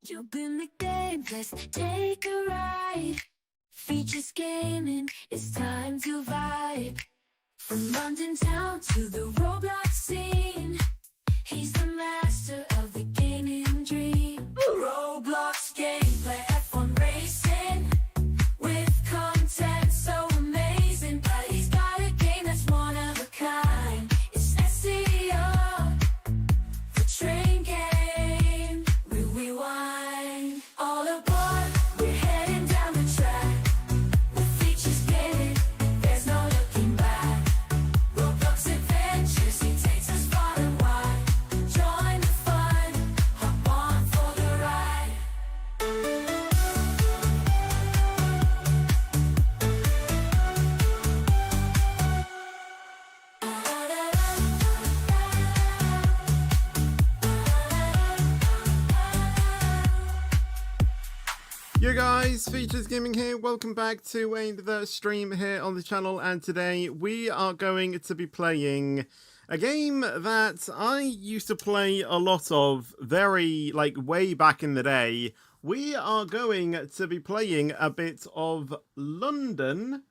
You've been the game, let's take a ride. Features gaming, it's time to vibe. From London town to the Roblox scene, he's the master of the gaming dream. Roblox gameplay, F1 racing, with content so amazing. But he's got a game that's one of a kind. It's SEO, the train game. We rewind. All aboard, we're heading down the track. With features gaming, there's no looking back. Roblox adventures, he takes us far and wide. Join the fun, hop on for the ride. Yo guys, Features Gaming here, welcome back to another stream here on the channel, and today we are going to be playing a game that I used to play a lot of way back in the day. We are going to be playing a bit of London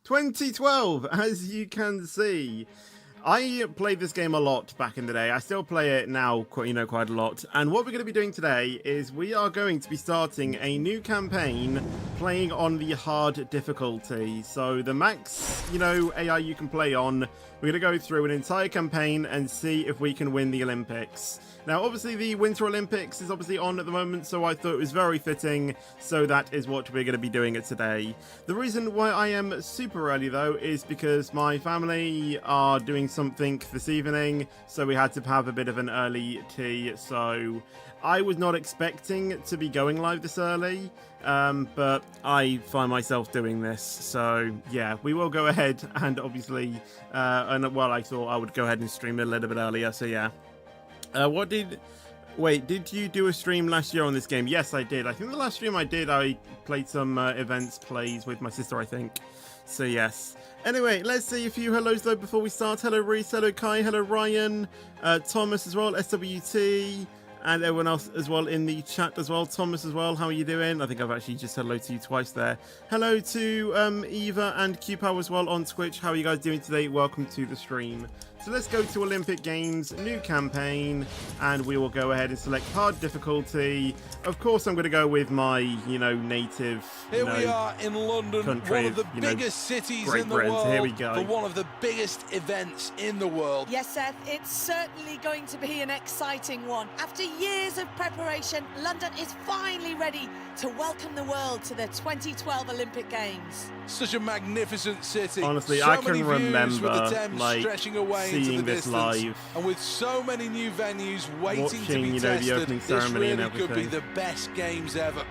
2012, as you can see. I played this game a lot back in the day. I still play it now, quite a lot. And what we're going to be doing today is we are going to be starting a new campaign playing on the hard difficulty. So the max, AI you can play on, we're going to go through an entire campaign and see if we can win the Olympics. Now, obviously, the Winter Olympics is obviously on at the moment, so I thought it was very fitting. So that is what we're going to be doing it today. The reason why I am super early, though, is because my family are doing something this evening, so we had to have a bit of an early tea. So I was not expecting to be going live this early, but I find myself doing this. So yeah, we will go ahead and obviously, I thought I would go ahead and stream it a little bit earlier. So yeah. Did you do a stream last year on this game? Yes, I did. I think the last stream I did, I played some plays with my sister, I think. So yes. Anyway, let's see a few hellos though before we start. Hello Reese, hello Kai, hello Ryan, Thomas as well, SWT, and everyone else as well in the chat as well. Thomas as well, how are you doing? I think I've actually just said hello to you twice there. Hello to Eva and QPow as well on Twitch. How are you guys doing today? Welcome to the stream. So let's go to Olympic Games, new campaign, and we will go ahead and select hard difficulty. Of course, I'm going to go with my, native, Here we are in London, country, one of the biggest cities in the Britain. world, So here we go. for one of the biggest events in the world. Yes, Seth, it's certainly going to be an exciting one. After years of preparation, London is finally ready to welcome the world to the 2012 Olympic Games. Such a magnificent city. Honestly, so I can many views remember, with the Thames stretching away into seeing the this distance, live, and with so many new venues waiting to watching, be the tested, opening this ceremony and really could be everything. the best games ever.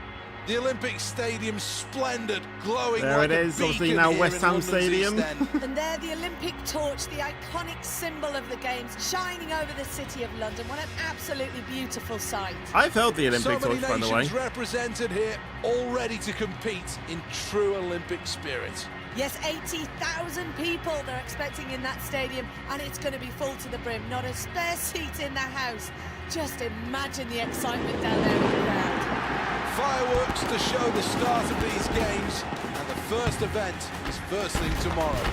The Olympic Stadium, splendid, glowing There like it a is, obviously beacon now here West in Ham London's Stadium. East End. And there, the Olympic torch, the iconic symbol of the Games, shining over the city of London. What an absolutely beautiful sight. I've held the Olympic So many torch, by the way. nations represented here, all ready to compete in true Olympic spirit. Yes, 80,000 people they're expecting in that stadium, and it's going to be full to the brim. Not a spare seat in the house. Just imagine the excitement down there in the crowd. Fireworks to show the start of these games, and the first event is first thing tomorrow.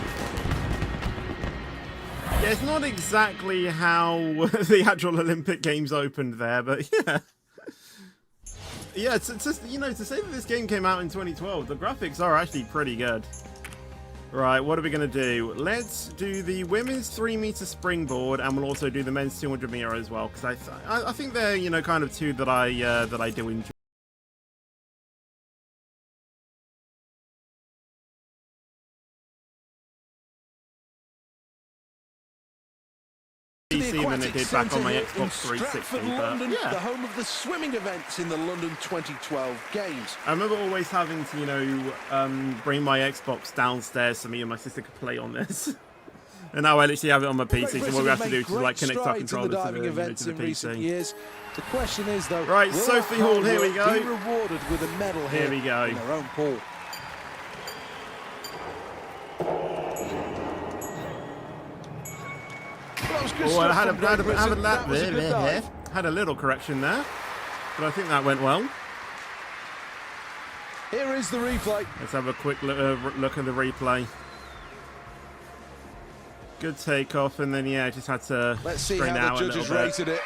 Yeah, it's not exactly how the actual Olympic Games opened there, but yeah. Yeah, to say that this game came out in 2012, the graphics are actually pretty good. Right, what are we going to do? Let's do the women's 3-meter springboard, and we'll also do the men's 200 meter as well, because I think they're, kind of two that I do enjoy. Than it did back on my Xbox 360, London, but yeah. the home of the swimming events in the London 2012 Games. I remember always having to, bring my Xbox downstairs so me and my sister could play on this. And now I literally have it on my PC, so what we have to do is connect our controller to the PC. Years. The question is, though, right, Sophie Hall, here we go. Be rewarded with a medal here we go. In their own pool. Oh, I had a lap there. Had a little correction there, but I think that went well. Here is the replay. Let's have a quick look at the replay. Good takeoff, and then yeah, just had to Let's see strain how out the a little judges bit. rated it.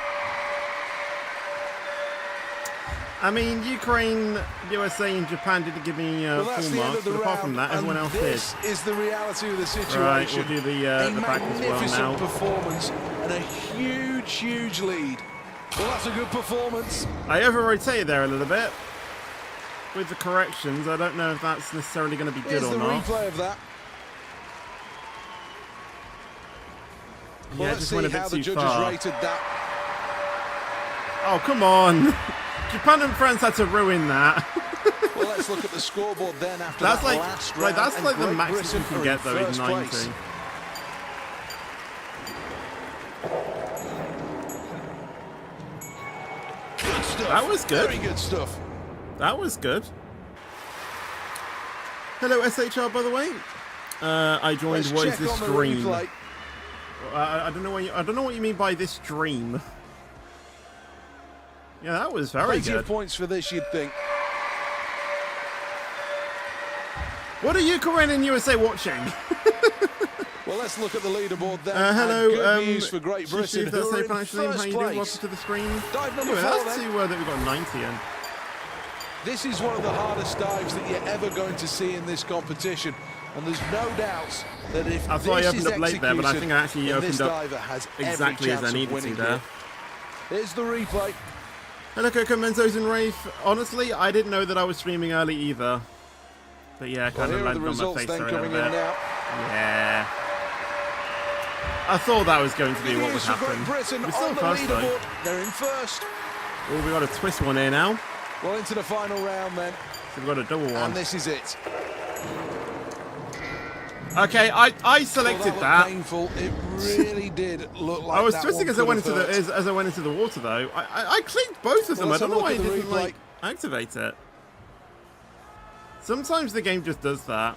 I mean, Ukraine, USA, and Japan didn't give me Well, that's full the end marks, of the but apart from round, that, everyone and else did. this is the reality of the situation. Right, we'll do the back as well magnificent now. performance and a huge, huge lead. Well, that's a good performance. I over-rotated there a little bit with the corrections. I don't know if that's necessarily going to be good Here's or the not. replay of that. Well, Yeah, let's just see went a bit how the too judges far. rated that. Oh, come on. Japan and France had to ruin that. Well, let's look at the scoreboard then after That's that like, last like round. that's and like the Great maximum Britain you can are get in though, is first 90. place. Good stuff. That was good. Very good stuff. That was good. Hello, SHR, by the way. I joined. Let's What is check this on the stream? replay. I don't know what you mean by this stream. Yeah, that was very Plenty good. of points for this, you'd think. What are Ukraine and USA watching? Well, let's look at the leaderboard then. Hello, and good news for Great Britain, Shishi, who that's are how you in pronounce your name. How first you doing? Welcome place. to the stream. Dive number Anyway, 4 that's then. two that we got 90 in. This is one of the hardest dives that you're ever going to see in this competition. And there's no doubt that if I thought I this opened is up late there, but I think I actually executed, opened this up diver has every exactly as I chance of needed to winning there. here. Here's the replay. Hello, Coco Menzo's and Rafe. Honestly, I didn't know that I was streaming early either. But yeah, Well, kind of here are the landed on my results face then there a coming little in bit. now. Yeah. I thought that was going to be Good what would news for happen. Great Britain We're still on the first though. leaderboard. They're in first. Oh, we got a twist one here now. Well, into the final round then. So we've got a double one. And this is it. Okay, I selected Well, that. looked painful. It really did look like I was that twisting one as I went could into have the hurt. as I went into the water though. I clicked both of them. Well, I don't let's know have a why look it at the didn't like replay. activate it. Sometimes the game just does that.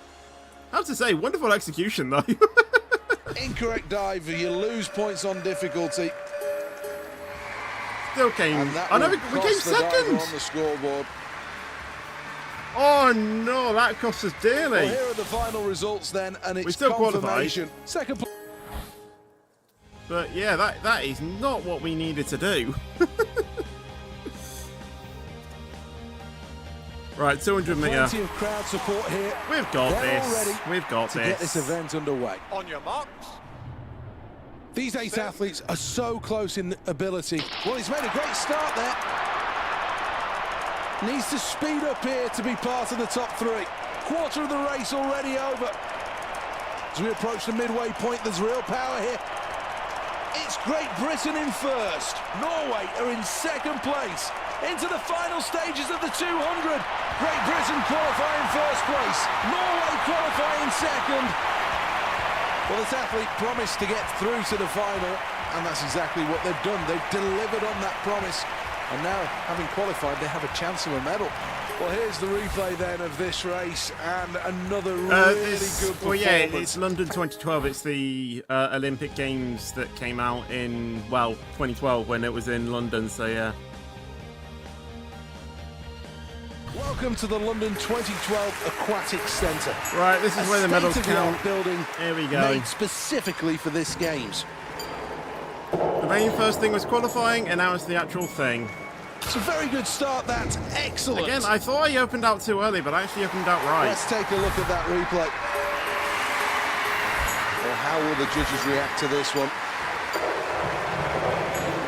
I have to say, wonderful execution though. Incorrect dive. You lose points on difficulty. Still came. And that I know will we came cost the diver second. on the scoreboard. Oh no, that cost us dearly. Well, here are the final results then, and it's still qualified. confirmation. Second place. But yeah, that is not what we needed to do. Right, 200 meter. Plenty of crowd support here. We've got They're all this. ready We've got to get this event underway. On your marks. These 8 athletes are so close in ability. Well, he's made a great start there. Needs to speed up here to be part of the top 3. Quarter of the race already over. As we approach the midway point, there's real power here. It's Great Britain in first. Norway are in second place. Into the final stages of the 200. Great Britain qualifying first place. Norway qualifying second. Well, this athlete promised to get through to the final, and that's exactly what they've done. They've delivered on that promise, and now, having qualified, they have a chance of a medal. Well, here's the replay then of this race, and another really good performance. Well, yeah, it's London 2012. It's the Olympic Games that came out in, well, 2012 when it was in London, so yeah. Welcome to the London 2012 Aquatic Centre. Right, this is where the medals state-of-the-art count. building Here we go. made specifically for this games. The main first thing was qualifying, and now it's the actual thing. It's a very good start, that's excellent. Again, I thought I opened out too early, but I actually opened out right. Let's take a look at that replay. Well, how will the judges react to this one?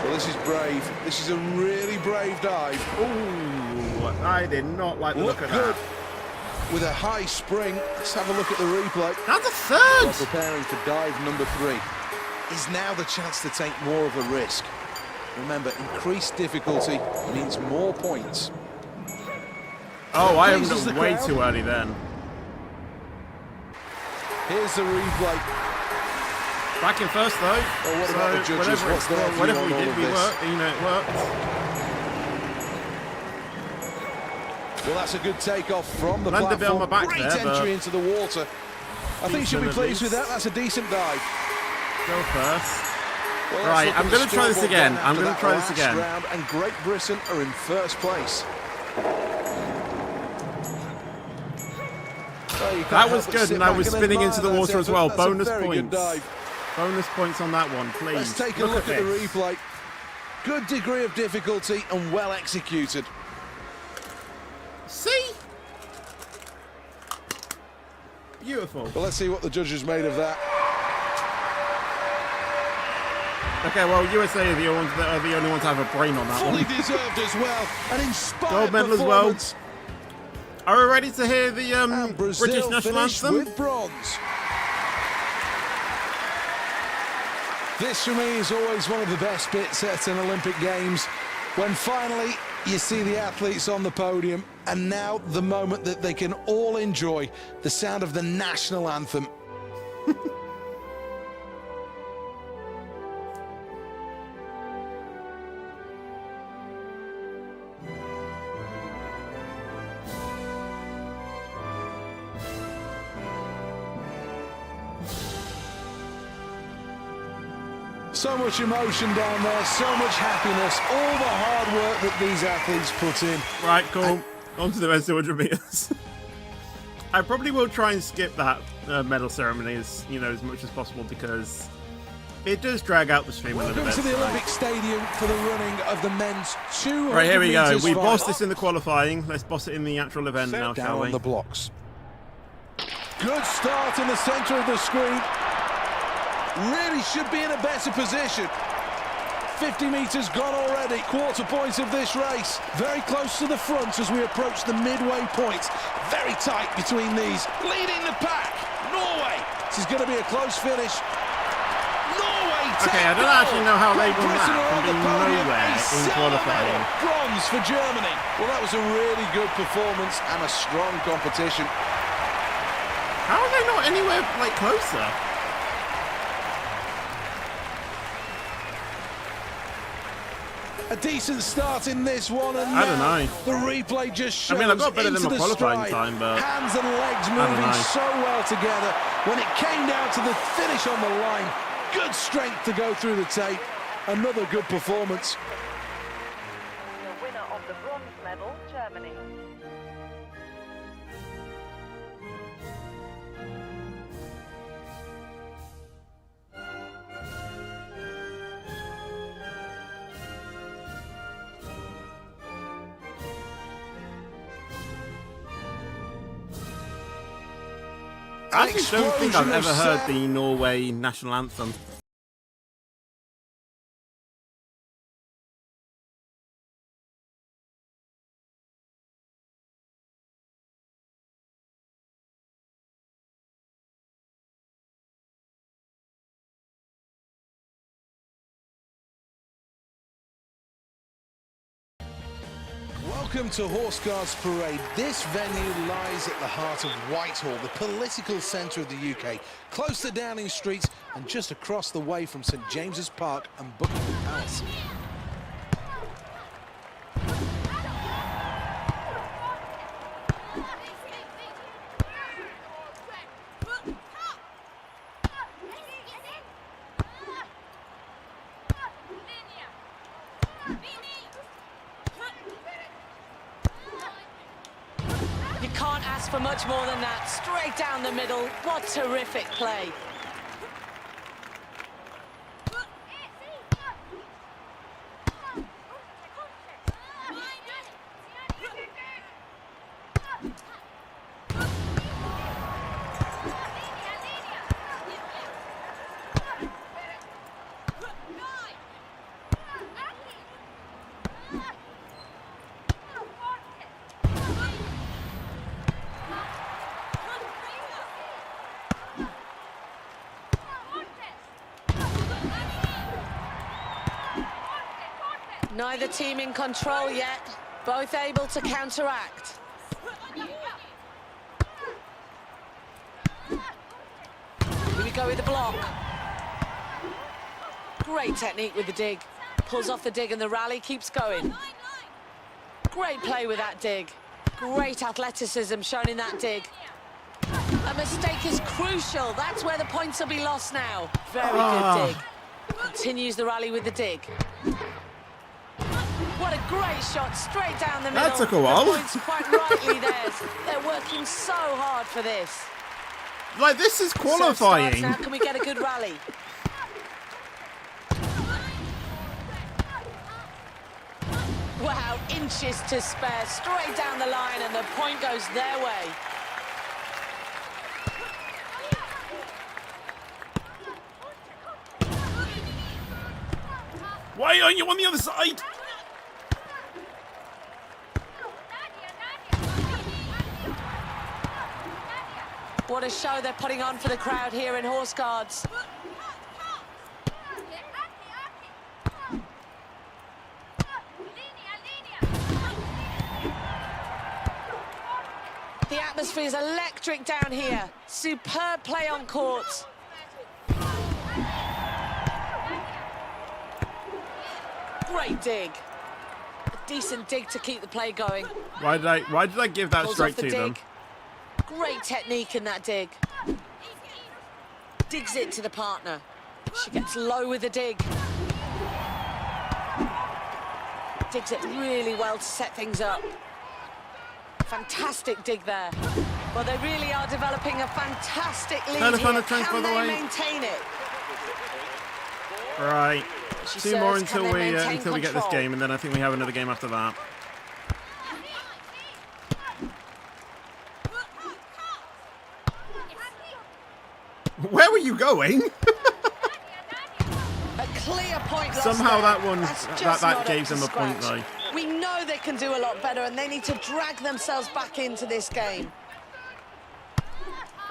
Well, this is brave. This is a really brave dive. Ooh, I did not like the look of good. that. With a high spring. Let's have a look at the replay. That's a While third! preparing for dive number 3. Is now the chance to take more of a risk. Remember, increased difficulty means more points. Oh, I opened Pleases up the way crowd. too early then. Here's the replay. Back in first though. Well, what about the judges? Whatever, What's their view whatever on we all did, of we this? worked. You know, it worked. Well, that's a good takeoff from the Landed a bit on platform. my back Great there, but entry into the water. I think she'll be decent at pleased with least. that. That's a decent dive. Go first. Well, Right, I'm going to try this again. I'm going to try this again. Round, and Great Britain are in first place. That was good, and I was spinning into the water as well. Bonus points. Bonus points on that one, please. Let's take a look at the replay. Good degree of difficulty and well executed. See? Beautiful. Well, let's see what the judges made of that. Okay, well, USA are the only ones to have a brain on that Fully one. deserved as well. An inspired Gold medal as well. performance. Are we ready to hear the And Brazil British national finished anthem? with bronze. This for me is always one of the best bits at an Olympic Games, when finally you see the athletes on the podium, and now the moment that they can all enjoy the sound of the national anthem. So much emotion down there, so much happiness, all the hard work that these athletes put in. Right, cool. On to the rest of 200 meters. I probably will try and skip that medal ceremony as much as possible because it does drag out the stream a little bit. Welcome to the Olympic Stadium for the running of the men's 200 Right, here we go. meters We final. bossed this in the qualifying. Let's boss it in the actual event now, Down shall we? on the blocks. Good start in the centre of the screen. Really should be in a better position. 50 metres gone already, quarter points of this race. Very close to the front as we approach the midway point. Very tight between these. Leading the pack, Norway. This is going to be a close finish. Norway Okay, I don't actually know how they won that from being nowhere in qualifying. Bronze for Germany. Well, that was a really good performance and a strong competition. How are they not anywhere closer? A decent start in this one, and I don't know. the replay just shows. I mean, I got better than into my the qualifying stride. time, but hands and legs don't moving know. so well together. When it came down to the finish on the line, good strength to go through the tape. Another good performance. The winner of the bronze medal, Germany. I actually don't think I've ever heard the Norway national anthem. Welcome to Horse Guards Parade. This venue lies at the heart of Whitehall, the political centre of the UK, close to Downing Street and just across the way from St James's Park and Buckingham Palace. You can't ask for much more than that. Straight down the middle. What terrific play. Neither team in control yet, both able to counteract. Here we go with the block. Great technique with the dig. Pulls off the dig and the rally keeps going. Great play with that dig. Great athleticism shown in that dig. A mistake is crucial. That's where the points will be lost now. Very good dig. Continues the rally with the dig. What a great shot, straight down the middle. That took a while. The point's quite rightly theirs. They're working so hard for this. Like, this is So qualifying. starts now, can we get a good rally? Wow, inches to spare, straight down the line, and the point goes their way. Why aren't you on the other side? What a show they're putting on for the crowd here in Horse Guards. The atmosphere is electric down here. Superb play on court. Great dig. A decent dig to keep the play going. Why did I give that Pulls straight off the to them? dig. Great technique in that dig. Digs it to the partner. She gets low with the dig. Digs it really well to set things up. Fantastic dig there. Well, they really are developing a fantastic lead Kind of here. fun attempt, by Can the they way. maintain it? Right. She Two more serves, can until they we maintain get this control? game, and then I think we have another game after that. Where were you going? A clear point lost Somehow there. that one, That's that just not gave up to them a point scratch. though. We know they can do a lot better, and they need to drag themselves back into this game.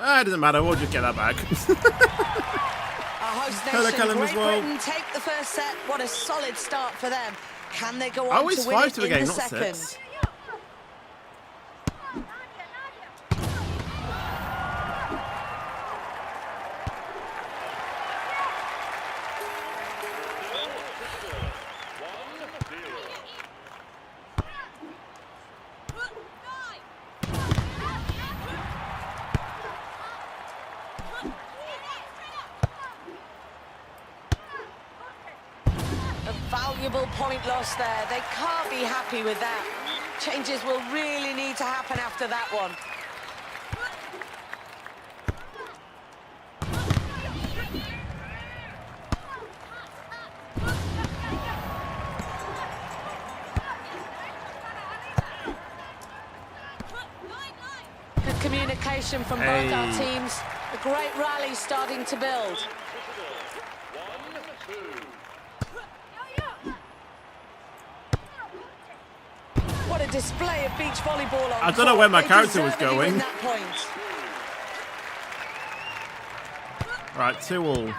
It doesn't matter. We'll just get that back. Our host Hello, nation, Callum, Great as well. Britain, take the first set. What a solid start for them. Can they go Oh, on it's to win 5 it to a in game, the not second? 6. A valuable point lost there. They can't be happy with that. Changes will really need to happen after that one. Good communication from both our Hey. teams. A great rally starting to build. What a display of beach volleyball on I don't know court. where my They character was deservedly win going. that point. Right, 2-all.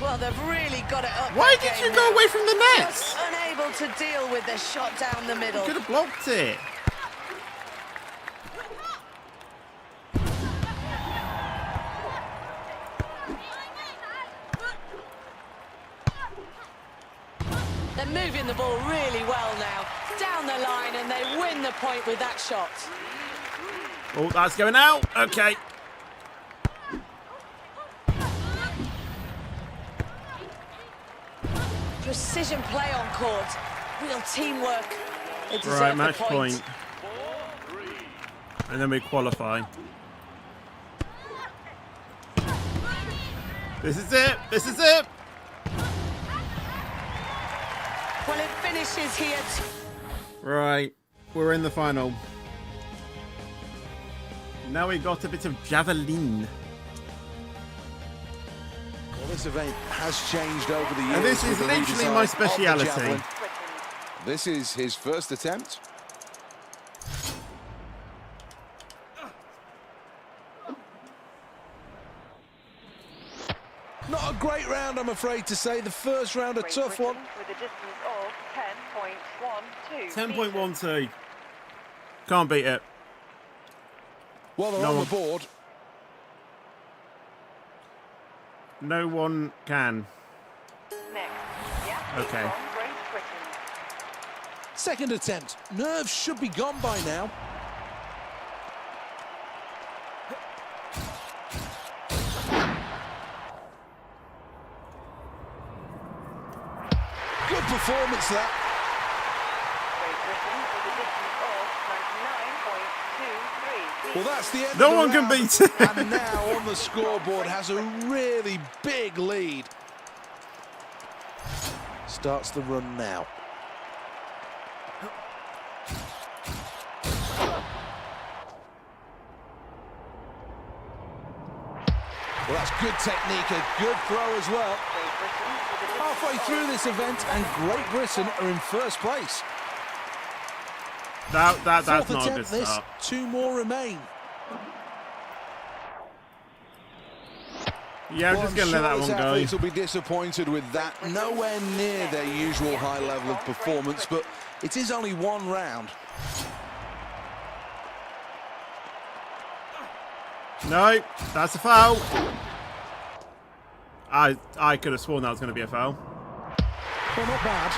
Well, they've really got it up. Why their did game you go now. away from the Just net? unable to deal with the shot down the middle. Could have blocked it. They're moving the ball really well now. Down the line, and they win the point with that shot. Oh, that's going out. Okay. Precision play on court. Real teamwork. They deserve Right, the match point. point. And then we qualify. This is it. This is it. Well, it finishes here. Right, we're in the final. Now we got a bit of Javelin. Well, this event has changed over the years. And this is with the literally redesign my of the speciality. Javelin. This is his first attempt. Not a great round, I'm afraid to say. The first round, a Great tough Britain one. With a distance of 10.12 10.12. Can't beat it. Well, they're No on one- the board. No one can. Next, the athlete Okay. from Great Britain. Second attempt. Nerves should be gone by now. performance, that. Great Britain with a distance of 99.23. Well, that's the end No of the one can round. beat it. And now on the scoreboard has a really big lead. Starts the run now. Well, that's good technique, a good throw as well. Great Britain with a distance Halfway through this event, and Great Britain are in first place. That's Fourth not a good attempt this, start. 2 more remain. Yeah, I'm Well, just going to let that his one go. athletes will be disappointed with that. Nowhere near their usual high level of performance, but it is only 1 round. No, that's a foul. I could have sworn that was going to be a foul. Well, not bad.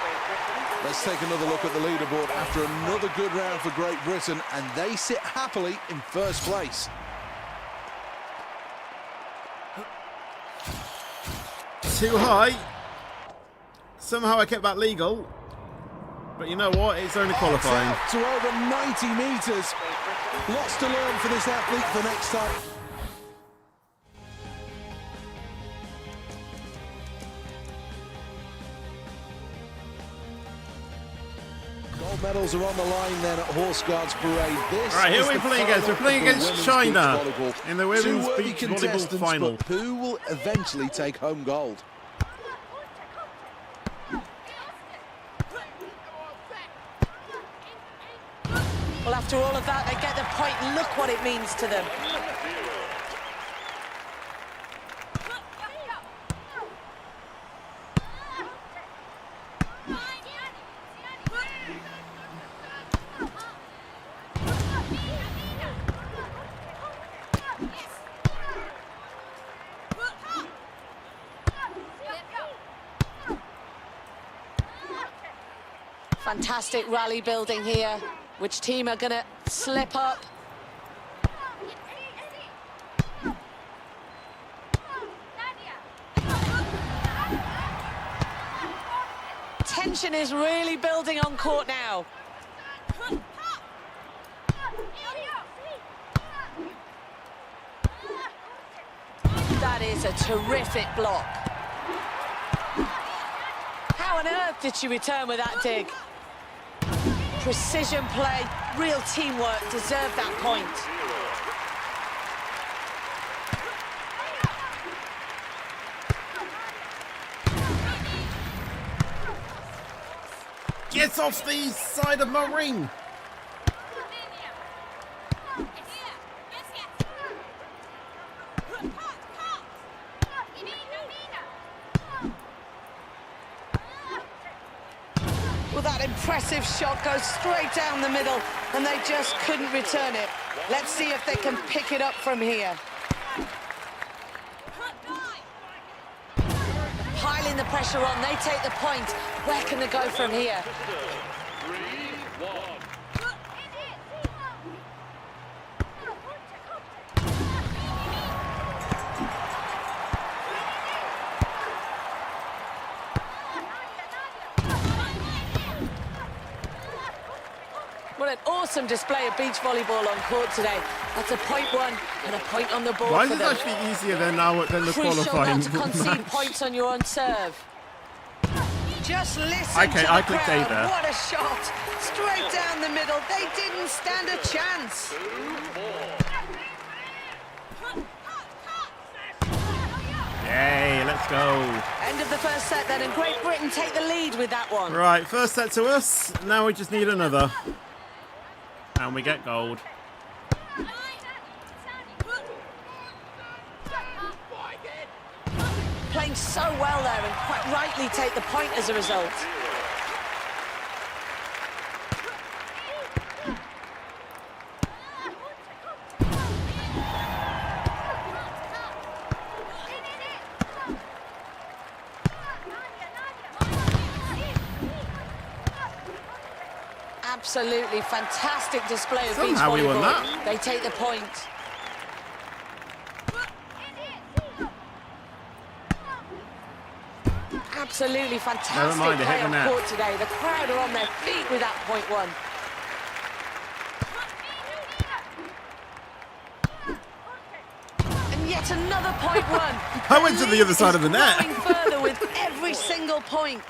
Great Britain. Let's take another look at the leaderboard after another good round for Great Britain, and they sit happily in first place. Too high. Somehow I kept that legal. But you know what? It's only qualifying. Out to over 90 metres. Lots to learn for this athlete for next time. Gold medals are on the line then at Horse Guards Parade. This All right, who is are we the playing against? We're final playing of the against women's China beach volleyball. in the women's Two worthy beach volleyball contestants, final. but who will eventually take home gold? Well, after all of that, they get the point. Look what it means to them. Fantastic rally building here. Which team are going to slip up? Tension is really building on court now. That is a terrific block. How on earth did she return with that dig? Precision play, real teamwork, deserved that point. Get off the side of my ring. Well, that impressive shot goes straight down the middle, and they just couldn't return it. Let's see if they can pick it up from here. Piling the pressure on, they take the point. Where can they go from here? What an awesome display of beach volleyball on court today. That's a point won and a point on the board. Why is for this them. actually easier than the Crucial qualifying not to concede match? points on your own serve. Just listen Okay, to I the clicked A crowd. there. What a shot! Straight down the middle. They didn't stand a chance. Yay, let's go. End of the first set then, and Great Britain take the lead with that one. Right, first set to us. Now we just need another. And we get gold. Playing so well there and quite rightly take the point as a result. Absolutely fantastic display of beach Somehow we won volleyball. that. They take the point. Absolutely fantastic Never mind, it hit play the on net. court today. The crowd are on their feet with that point one. And yet another point one. I went to the other side of the net. Growing further with every single point.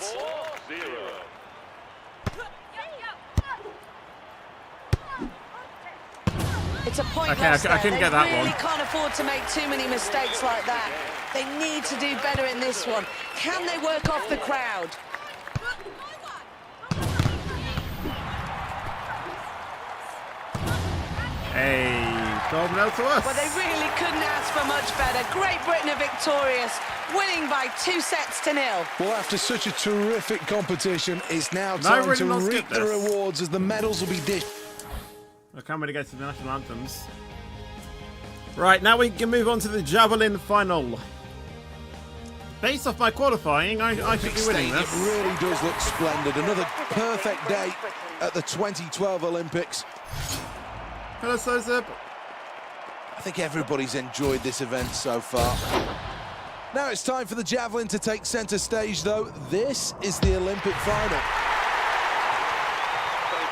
It's a point Okay, lost I there. couldn't get that They really one. can't afford to make too many mistakes like that. They need to do better in this one. Can they work off the crowd? Hey, gold medal to us. Well, they really couldn't ask for much better. Great Britain are victorious, winning by 2-0. Well, after such a terrific competition, it's now No, time really to not reap skip the this. rewards as the medals will be dished. I can't wait to get to the national anthems. Right, now we can move on to the Javelin final. Based off my qualifying, I should be winning It this. really does look splendid. Another perfect day at the 2012 Olympics. Hello, Sozeb. I think everybody's enjoyed this event so far. Now it's time for the Javelin to take centre stage, though. This is the Olympic final.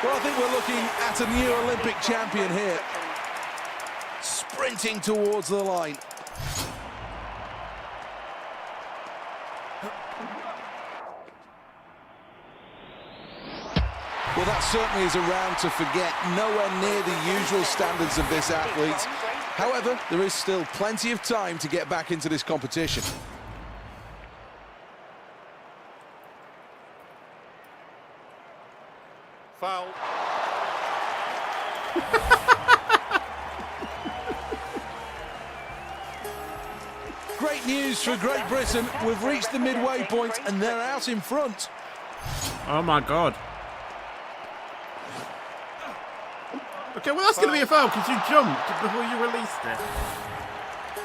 Well, I think we're looking at a new Olympic champion here. Sprinting towards the line. Well, that certainly is a round to forget. Nowhere near the usual standards of this athlete. However, there is still plenty of time to get back into this competition. Foul. Great news for Great Britain. We've reached the midway point and they're out in front. Oh my god. Okay, well that's going to be a foul because you jumped before you released it.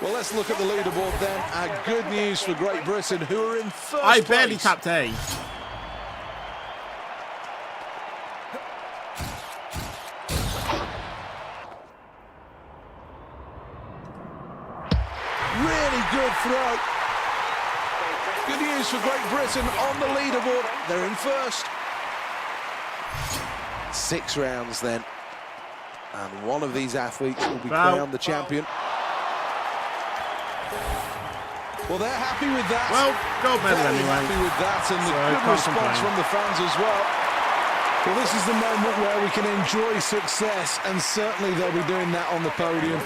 Well, let's look at the leaderboard then. Good news for Great Britain, who are in first I barely place. tapped A. Really good throw. Good news for Great Britain on the leaderboard. They're in first. 6 rounds then. And one of these athletes will be Foul. crowned the champion. Well, they're happy with that. Well, gold medal Very anyway. happy with that, and the So, good can't response complain. from the fans as well. Well, this is the moment where we can enjoy success, and certainly they'll be doing that on the podium.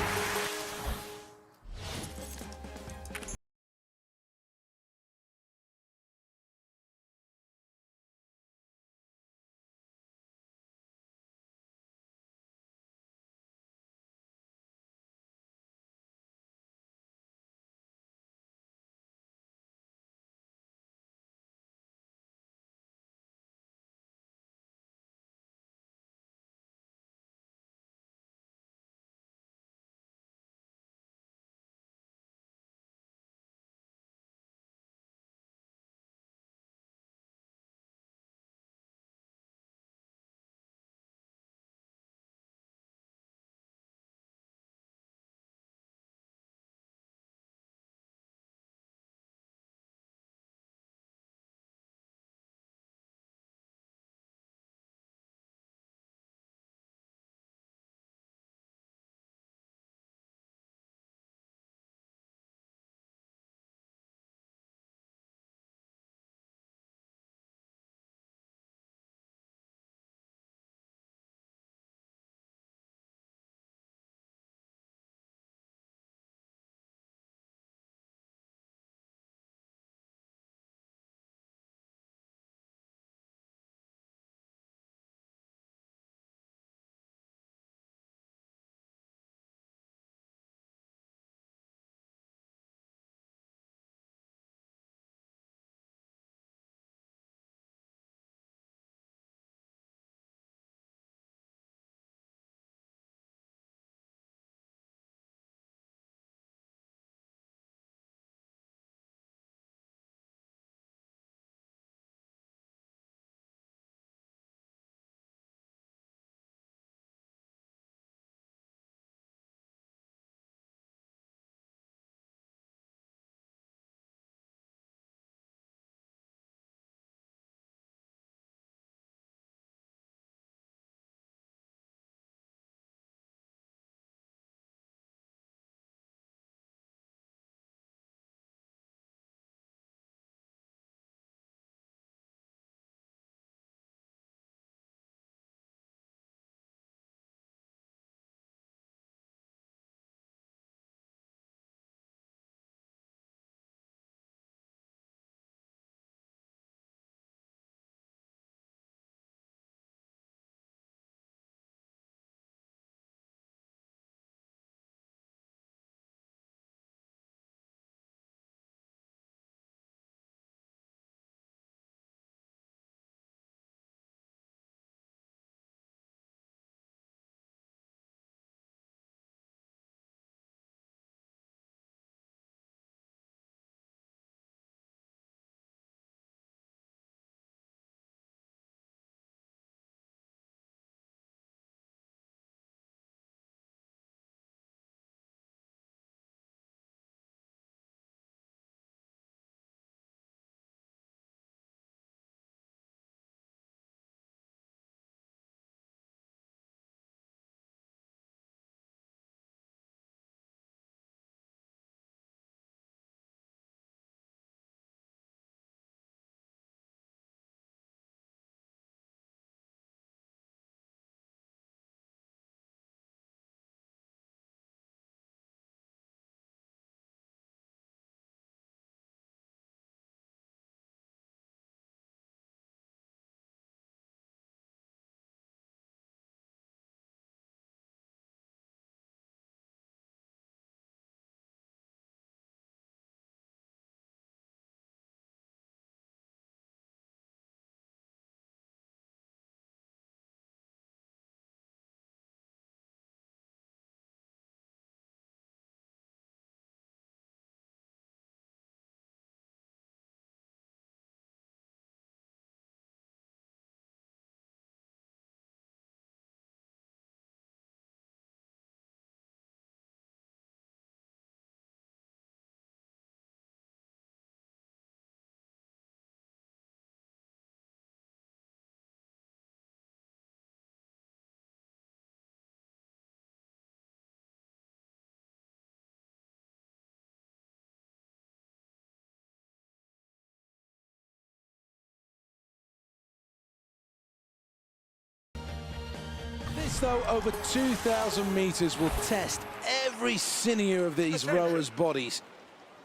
race, though, over 2,000 meters will test every sinew of these rowers' bodies,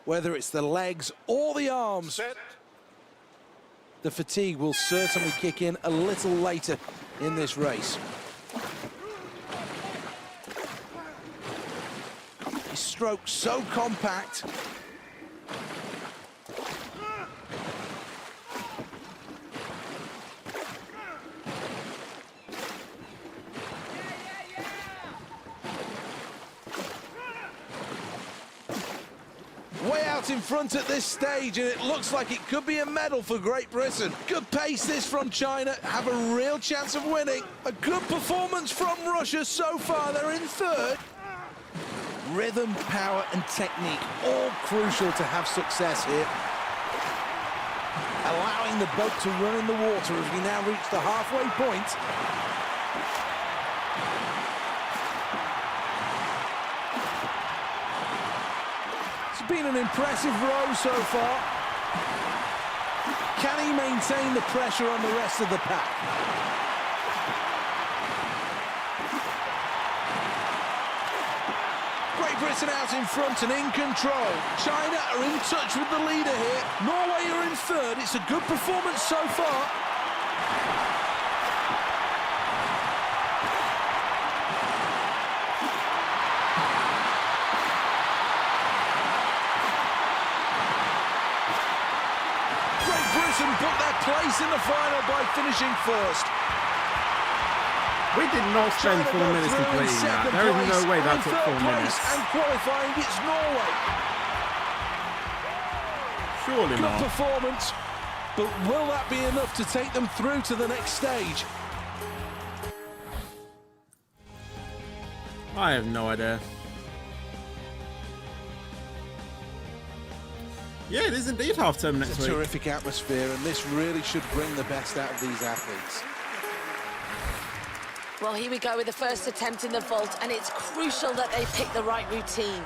whether it's the legs or the arms. Set. The fatigue will certainly kick in a little later in this race. His stroke so compact. Way out in front at this stage, and it looks like it could be a medal for Great Britain. Good pace this from China, have a real chance of winning. A good performance from Russia so far, they're in third. Rhythm, power and technique, all crucial to have success here. Allowing the boat to run in the water as we now reach the halfway point. It's been an impressive row so far. Can he maintain the pressure on the rest of the pack? Great Britain out in front and in control. China are in touch with the leader here. Norway are in third. It's a good performance so far. Great Britain put their place in the final by finishing first. We did not spend 4 minutes completing that. There is no way that took 4 minutes. And qualifying, it's Norway. Surely Good not. performance, but will that be enough to take them through to the next stage? I have no idea. Yeah, it is indeed half-term next It's a week. terrific atmosphere, and this really should bring the best out of these athletes. Well, here we go with the first attempt in the vault, and it's crucial that they pick the right routine.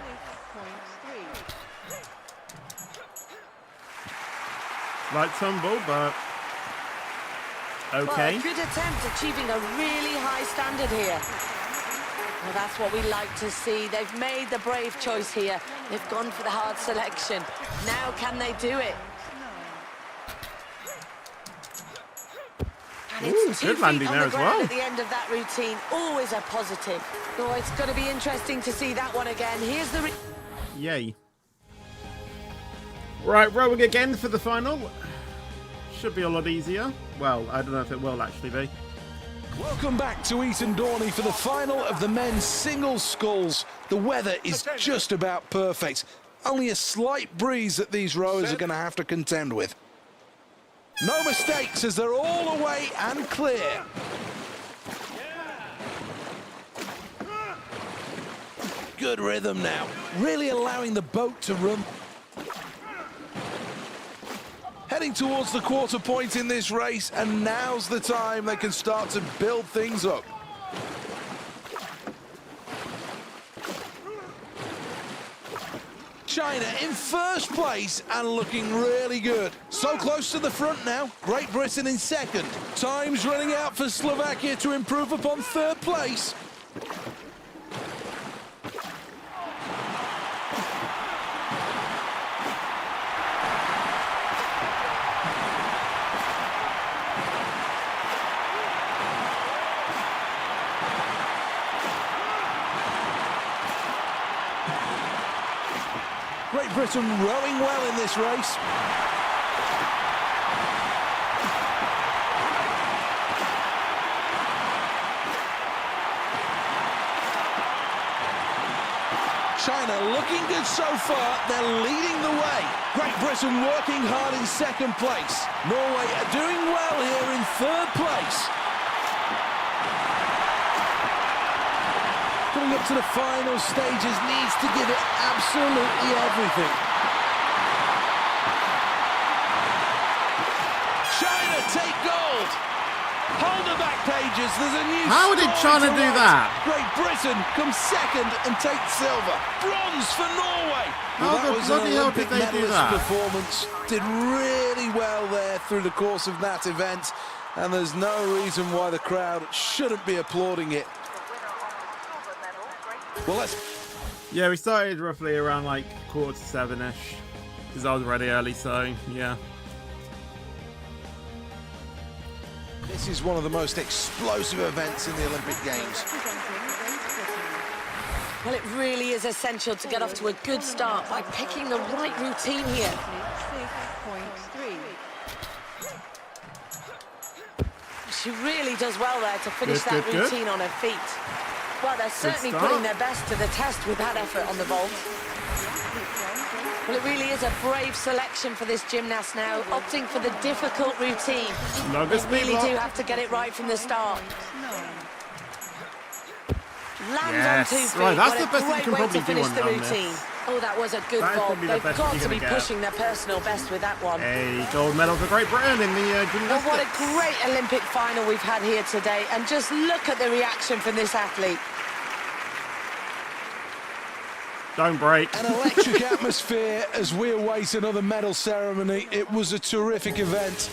Right tumble, but okay. Well, a good attempt, achieving a really high standard here. Well, that's what we like to see. They've made the brave choice here. They've gone for the hard selection. Now, can they do it? And it's Ooh, good 2 landing feet on there the as ground well. at the end of that routine. Always a positive. Oh, it's going to be interesting to see that one again. Here's the... Yay. Right, rowing again for the final. Should be a lot easier. Well, I don't know if it will actually be. Welcome back to Eton Dorney for the final of the men's singles sculls. The weather is just about perfect. Only a slight breeze that these rowers are going to have to contend with. No mistakes as they're all away and clear. Good rhythm now, really allowing the boat to run. Heading towards the quarter point in this race, and now's the time they can start to build things up. China in first place and looking really good. So close to the front now. Great Britain in second. Time's running out for Slovakia to improve upon third place. Great Britain rowing well in this race. China looking good so far, they're leading the way. Great Britain working hard in second place. Norway are doing well here in third place. Coming up to the final stages, needs to give it absolutely everything. China take gold. Hold the back pages, there's a new How did story China to do write. that? Great Britain comes second and take silver. Bronze for Norway. How That the was an bloody hell Olympic did they do medalist that? performance. Did really well there through the course of that event, and there's no reason why the crowd shouldn't be applauding it. Well, let's... Yeah, we started roughly around like 6:45-ish. Because I was ready early, so yeah. This is one of the most explosive events in the Olympic Games. Well, it really is essential to get off to a good start by picking the right routine here. She really does well there to finish that routine on her feet. Well, they're certainly putting their best to the test with that effort on the vault. Well, it really is a brave selection for this gymnast now, opting for the difficult routine. They really do have to get it right from the start. Lands on 2 feet. Right, that's the best What a you can great way probably to do finish on the this. routine. Oh, that was a good That is vault. probably the They've best got you're to be gonna get. pushing their personal best with that one. A gold medal for Great Britain in the Well, gymnastics. what a great Olympic final we've had here today, and just look at the reaction from this athlete. Don't break. An electric atmosphere as we await another medal ceremony. It was a terrific event.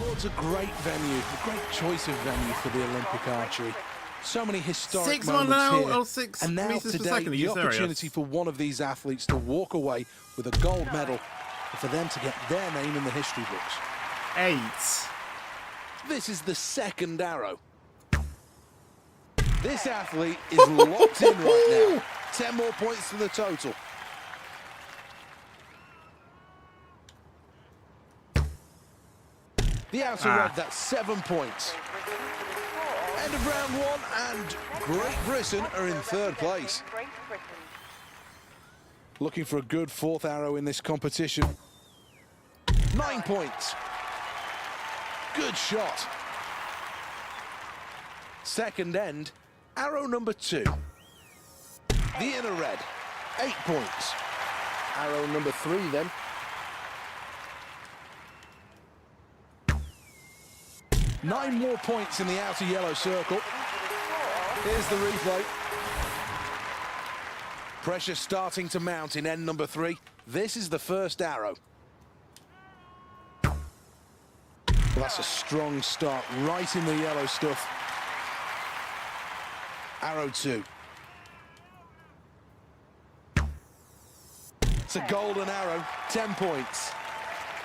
Lord's a great venue, a great choice of venue for the Olympic archery. So many historic 6-1 moments now, here. or 6 and now meters per today, second. Are you the serious? opportunity for one of these athletes to walk away with a gold medal and for them to get their name in the history books. 8. This is the second arrow. This athlete is locked in right now. 10 more points to the total. The outer red, that's 7 points. End of round 1, and Great Britain are in third place. Great Britain. Looking for a good fourth arrow in this competition. 9 points. Good shot. Second end, arrow number 2. The inner red, 8 points. Arrow number 3 then. Nine more points in the outer yellow circle. Here's the replay. Pressure starting to mount in end number 3. This is the first arrow. Well, that's a strong start right in the yellow stuff. Arrow 2. It's a golden arrow, 10 points.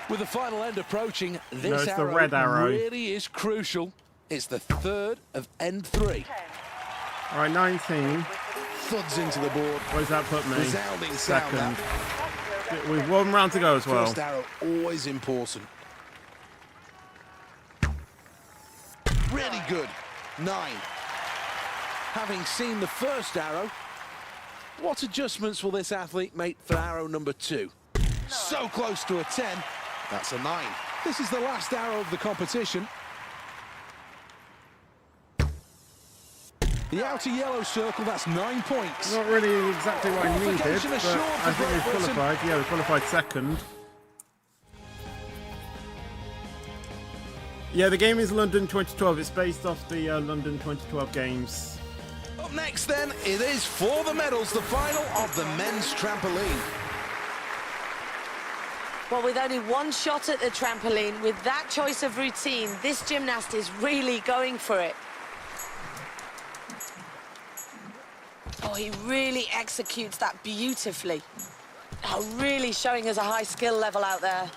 With the final end approaching, this it's the red arrow. really is crucial. It's the third of end 3. All right, 19. Thuds into the board. Where does that put me? Resounding sound. Second. That. We've 1 round to go as well. First arrow, always important. Really good. 9. Having seen the first arrow, what adjustments will this athlete make for arrow number 2? So close to a 10. That's a 9. This is the last arrow of the competition. The outer yellow circle, that's 9 points. Not really exactly what I needed, but Qualification assured I for think we've Great Britain. qualified. Yeah, we qualified second. Yeah, the game is London 2012. It's based off the London 2012 games. Up next then, it is for the medals, the final of the men's trampoline. Well, with only one shot at the trampoline, with that choice of routine, this gymnast is really going for it. Oh, he really executes that beautifully. Oh, really showing us a high skill level out there.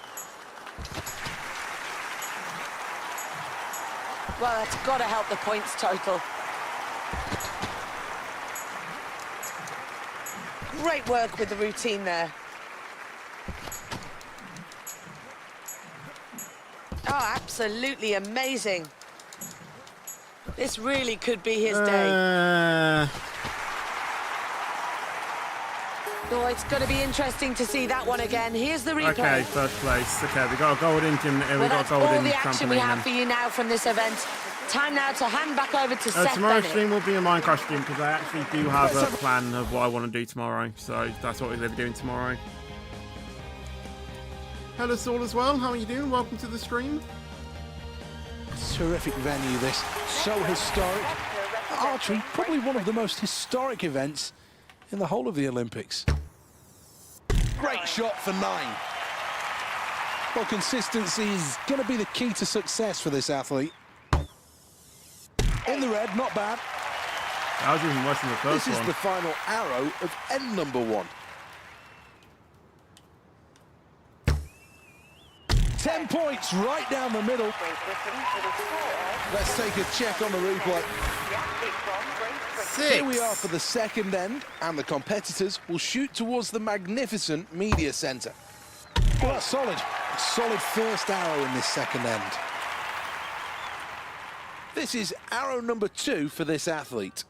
Well, that's got to help the points total. Great work with the routine there. Oh, absolutely amazing. This really could be his day. Oh, it's going to be interesting to see that one again. Here's the replay. Okay, first place. Okay, we got a gold in gym. Well, we got a that's gold all in the action we trampoline. have for you now from this event. Time now to hand back over to Seth Tomorrow's Bennett. stream will be a Minecraft stream because I actually do have a plan of what I want to do tomorrow. So that's what we're going to be doing tomorrow. Hello, Saul, as well. How are you doing? Welcome to the stream. Terrific venue, this. So historic. Archery, probably one of the most historic events in the whole of the Olympics. Great shot for 9. Well, consistency is going to be the key to success for this athlete. In the red, not bad. That was even worse than the first This one. is the final arrow of end number 1. 10 points right down the middle. Let's take a check on the replay. 6. Here we are for the second end, and the competitors will shoot towards the magnificent media centre. Well, that's solid. A solid first arrow in this second end. This is arrow number 2 for this athlete.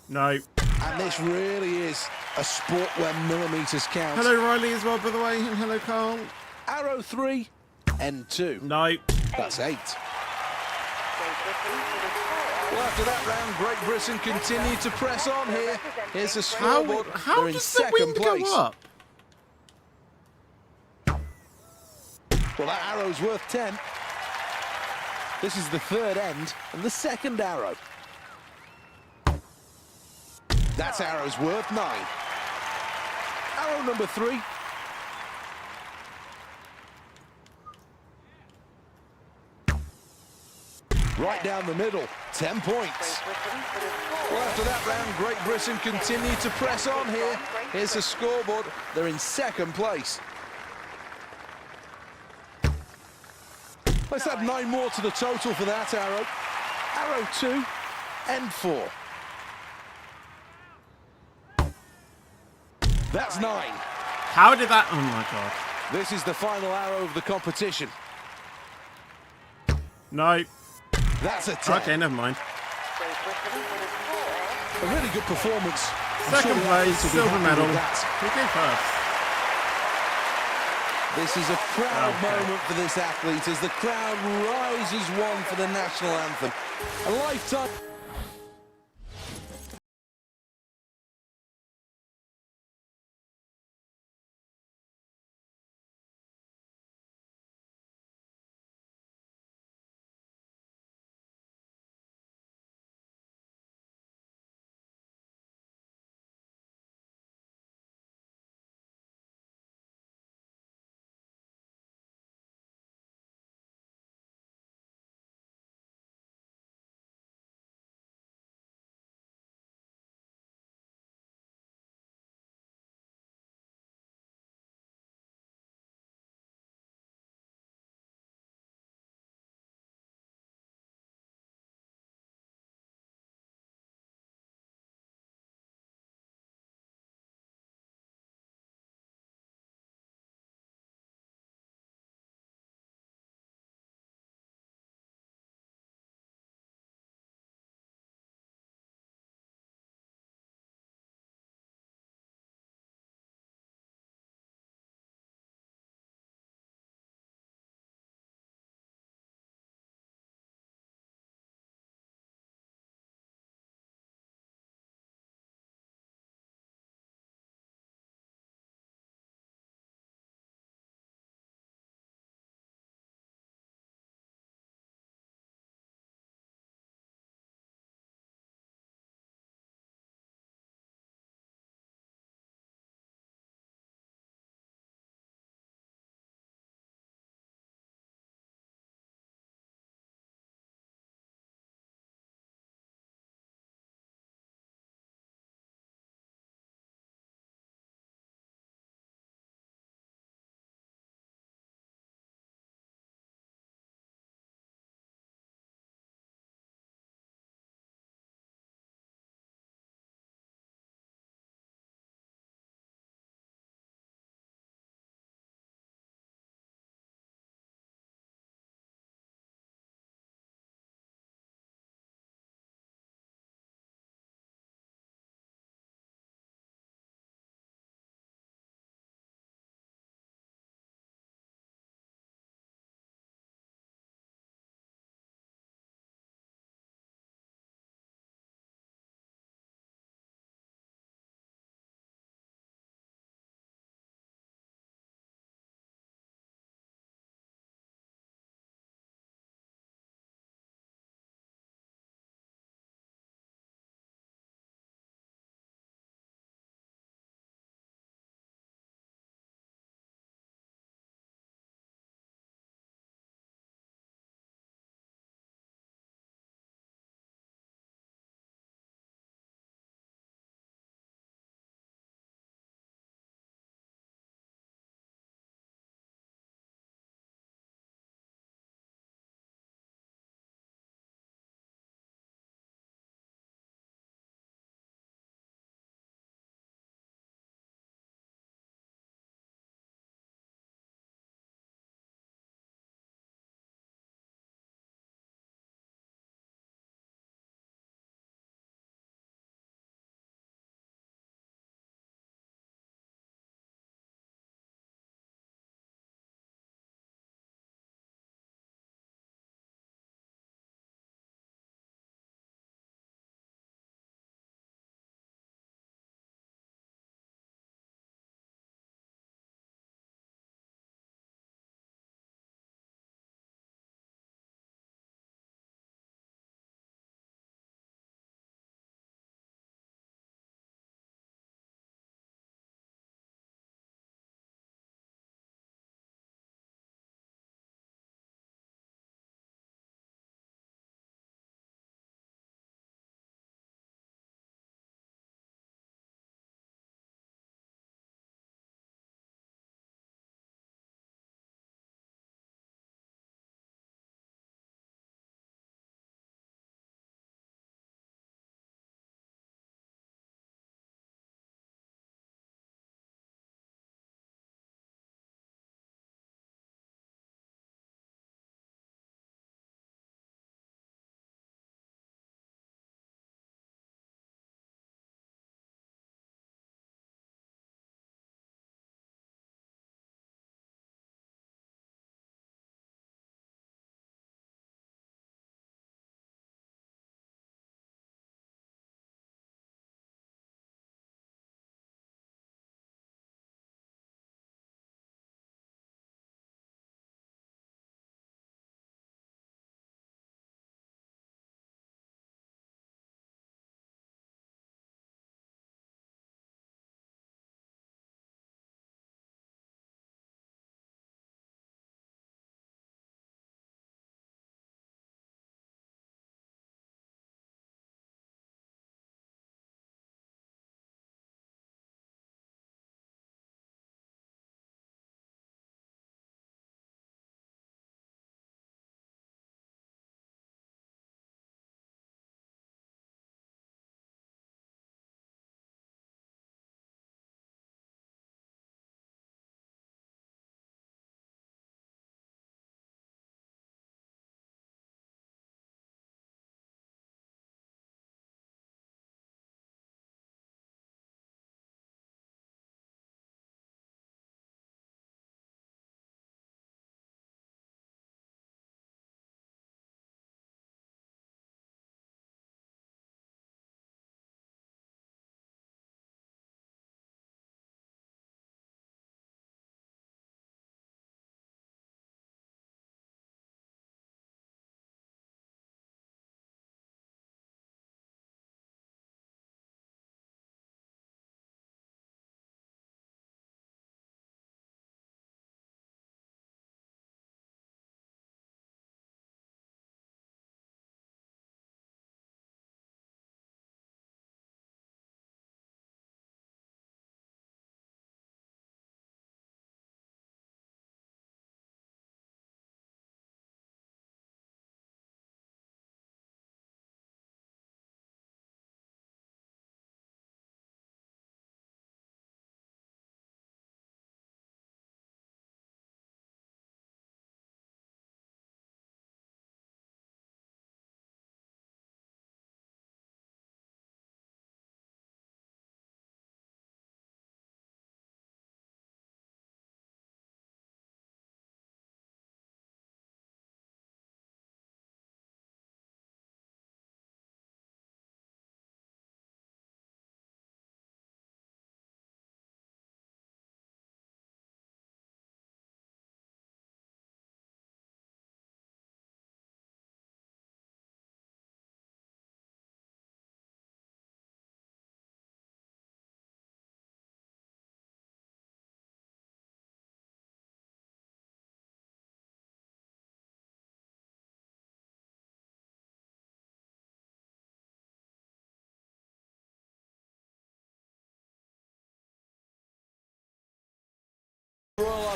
No. And this really is a sport where millimetres count. Hello, Riley, as well, by the way. And hello, Carl. Arrow 3, end 2. No. That's 8. Well, after that round, Great Britain continued to press on here. Here's the scoreboard. How They're in does the second wind place. go up? Well, that arrow's worth 10. This is the third end and the second arrow. That arrow's worth 9. Arrow number 3. Right down the middle, 10 points. Well, after that round, Great Britain continued to press on here. Here's the scoreboard. They're in second place. Let's add 9 more to the total for that arrow. Arrow 2, end 4. That's 9. How did that... Oh, my God. This is the final arrow of the competition. No. That's a 10. Okay, never mind. A really good performance. I'm Second sure the place, athletes will be silver happy medal. with that. Who came first? This is a proud Okay. moment for this athlete as the crowd rises one for the national anthem. A lifetime...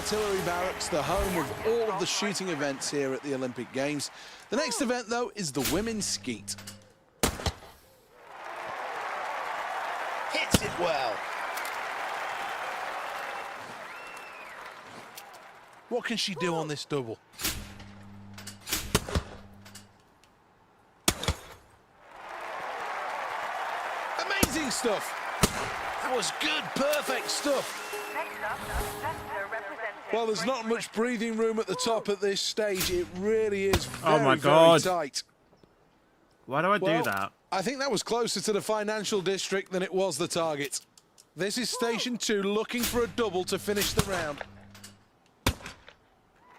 Artillery Barracks, the home of all of the shooting events here at the Olympic Games. The next event, though, is the women's skeet. Hits it well. What can she do on this double? Amazing stuff. That was good, perfect stuff. Next up, Banter representing Well, there's not much breathing room at the top at this stage. It really is Oh very, my very God. tight. Why do I Well, do that? I think that was closer to the financial district than it was the target. This is station 2 looking for a double to finish the round.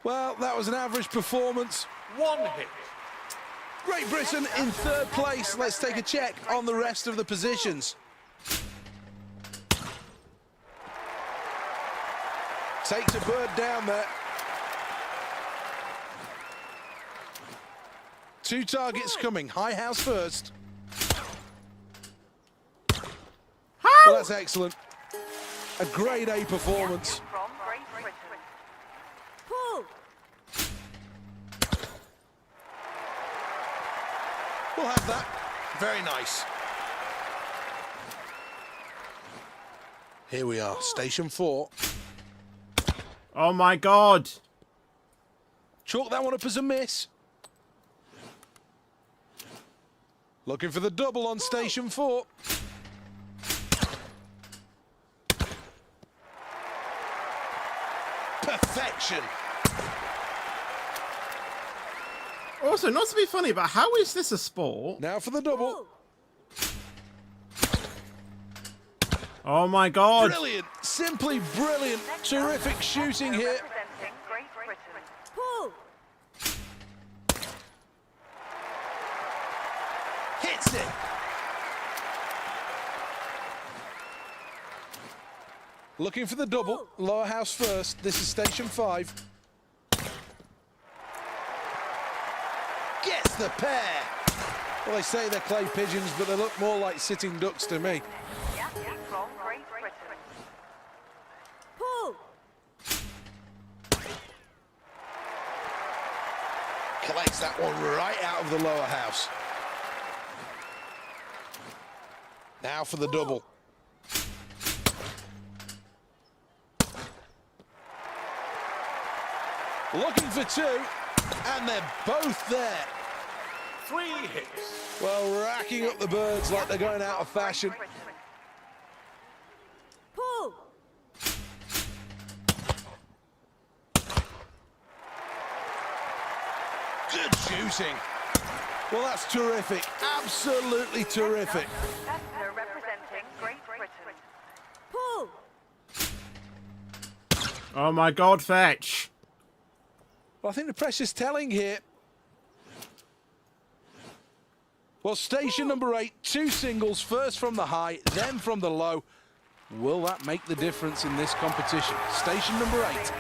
Well, that was an average performance. One hit. Great Britain in 3rd place. Let's take a check on the rest of the positions. Takes a bird down there. 2 targets coming. High house first. Well, that's excellent. A grade A performance. from Great Britain. Pull. We'll have that. Very nice. Here we are, station 4. Oh my God. Chalk that one up as a miss. Looking for the double on station 4. Perfection. Also, not to be funny, but how is this a sport? Now for the double. Oh my God. Brilliant. Simply brilliant. Terrific shooting here. Representing Great Britain. Pull. Hits it. Looking for the double. Lower house first. This is station 5. Gets the pair. Well, they say they're clay pigeons, but they look more like sitting ducks to me. From Great Britain. Pull. Collects that one right out of the lower house. Now for the double. Looking for 2, and they're both there. 3 hits. Well, racking up the birds like they're going out of fashion. Pull. Good shooting. Well, that's terrific. Absolutely terrific. Banter representing Great Britain. Pull. Oh my God, Fetch. Well, I think the pressure's telling here. Well, station number 8, 2 singles, first from the high, then from the low. Will that make the difference in this competition? Station number 8.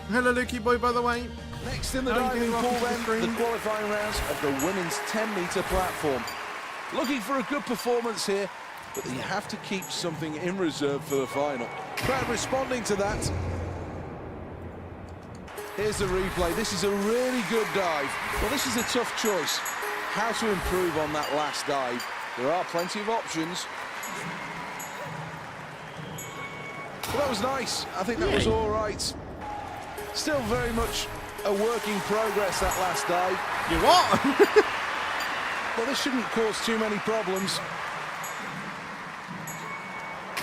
Hello, Lukey boy, by the way. Next in the How are you diving doing? pool Welcome to the then, screen. the qualifying rounds of the women's 10-metre platform. Looking for a good performance here, but you have to keep something in reserve for the final. Crowd responding to that. Here's the replay. This is a really good dive. Well, this is a tough choice. How to improve on that last dive. There are plenty of options. Well, that was nice. I think that was all right. Still very much a work in progress, that last dive. You what? Well, this shouldn't cause too many problems.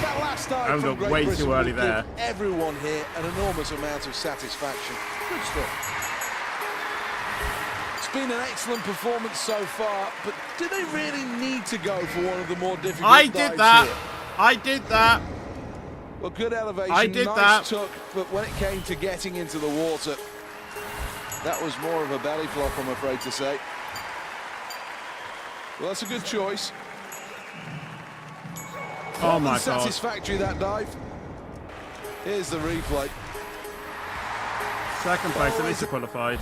That last dive I from looked Great way Britain too early will there. give everyone here an enormous amount of satisfaction. Good stuff. It's been an excellent performance so far, but do they really need to go for one of the more difficult I dives did that. here? I did that. Well, good elevation, I did nice that. tuck, but when it came to getting into the water, that was more of a belly flop, I'm afraid to say. Well, that's a good choice. Oh my God. Satisfactory, that dive. Here's the replay. Second place, at least I qualified.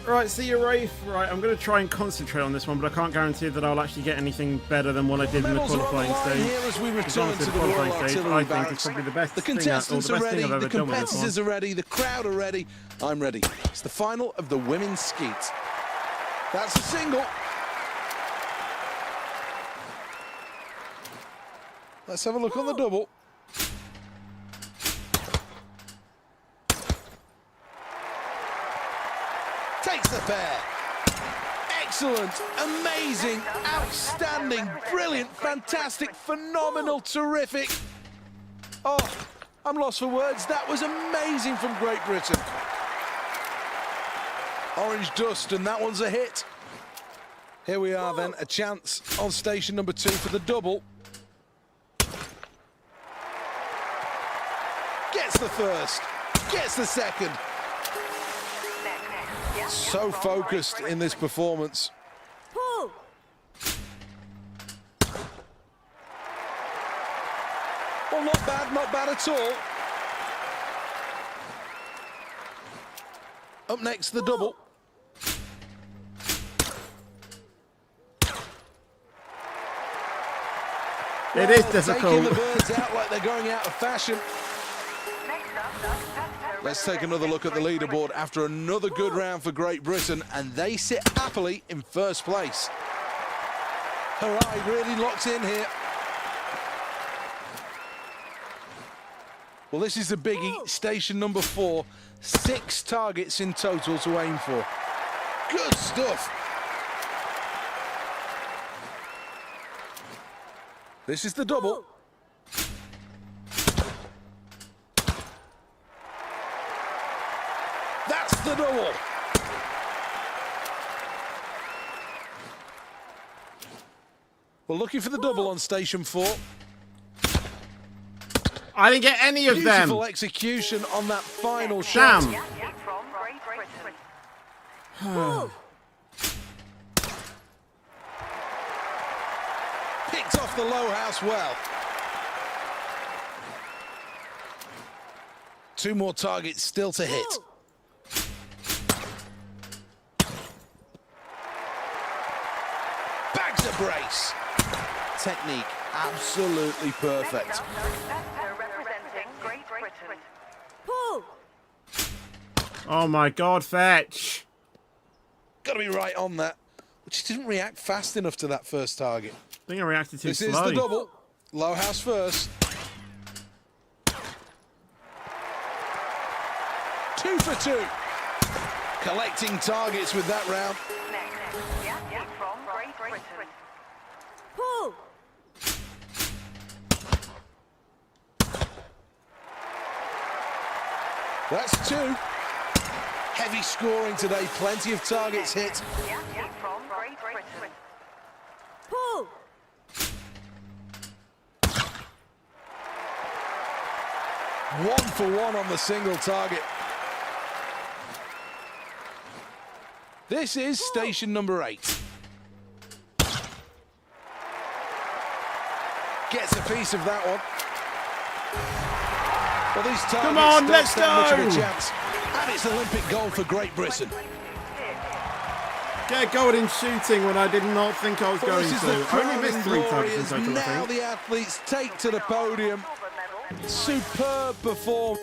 Right, see you, Rafe. Right, I'm going to try and concentrate on this one, but I can't guarantee that I'll actually get anything better than what I did in the Medals are on the qualifying line stage. here as we Because return honestly, to the the Royal qualifying stage, Artillery I think, is Barracks. probably the best The thing, or contestants the are best thing ready, I've the ever done with this one. competitors are ready, the crowd are ready. I'm ready. It's the final of the women's skeet. That's a single. Let's have a look on the double. Takes the pair. Excellent, amazing, outstanding, brilliant, fantastic, phenomenal, terrific. Oh, I'm lost for words. That was amazing from Great Britain. Orange dust, and that one's a hit. Here we are then, a chance on station number 2 for the double. Gets the first, gets the second. So focused in this performance. Pull. Well, not bad at all. Up next, the double. It is Taking difficult. the birds out like they're going out of fashion. Let's take another look at the leaderboard after another good round for Great Britain, and they sit happily in first place. Her eye really locks in here. Well, this is the biggie, station number 4. 6 targets in total to aim for. Good stuff. This is the double. That's the double. We're looking for the double on station 4. I didn't get any of them. Beautiful execution on that final shot. Damn. From Great Britain. Pull. Picked off the low house well. 2 more targets still to hit. Bags a brace. Technique absolutely perfect. Representing Great Britain. Pull. Oh my God, Fetch. Got to be right on that. But she didn't react fast enough to that first target. I think I reacted too This slow. is the double. Low house first. 2 for 2. Collecting targets with that round. From Great Britain. Pull. That's 2. Heavy scoring today. Plenty of targets hit. From Great Britain. Pull. One for one on the single target. This is station number 8. Gets a piece of that one. Well, these targets Come on, don't let's stand much of go. a chance. And it's Olympic gold for Great Britain. Get gold in shooting when I did not think I was Well, going this is to. the I only missed 3 crowning targets in glory as total, I now think. the athletes take to the podium. Silver medal. Superb performance.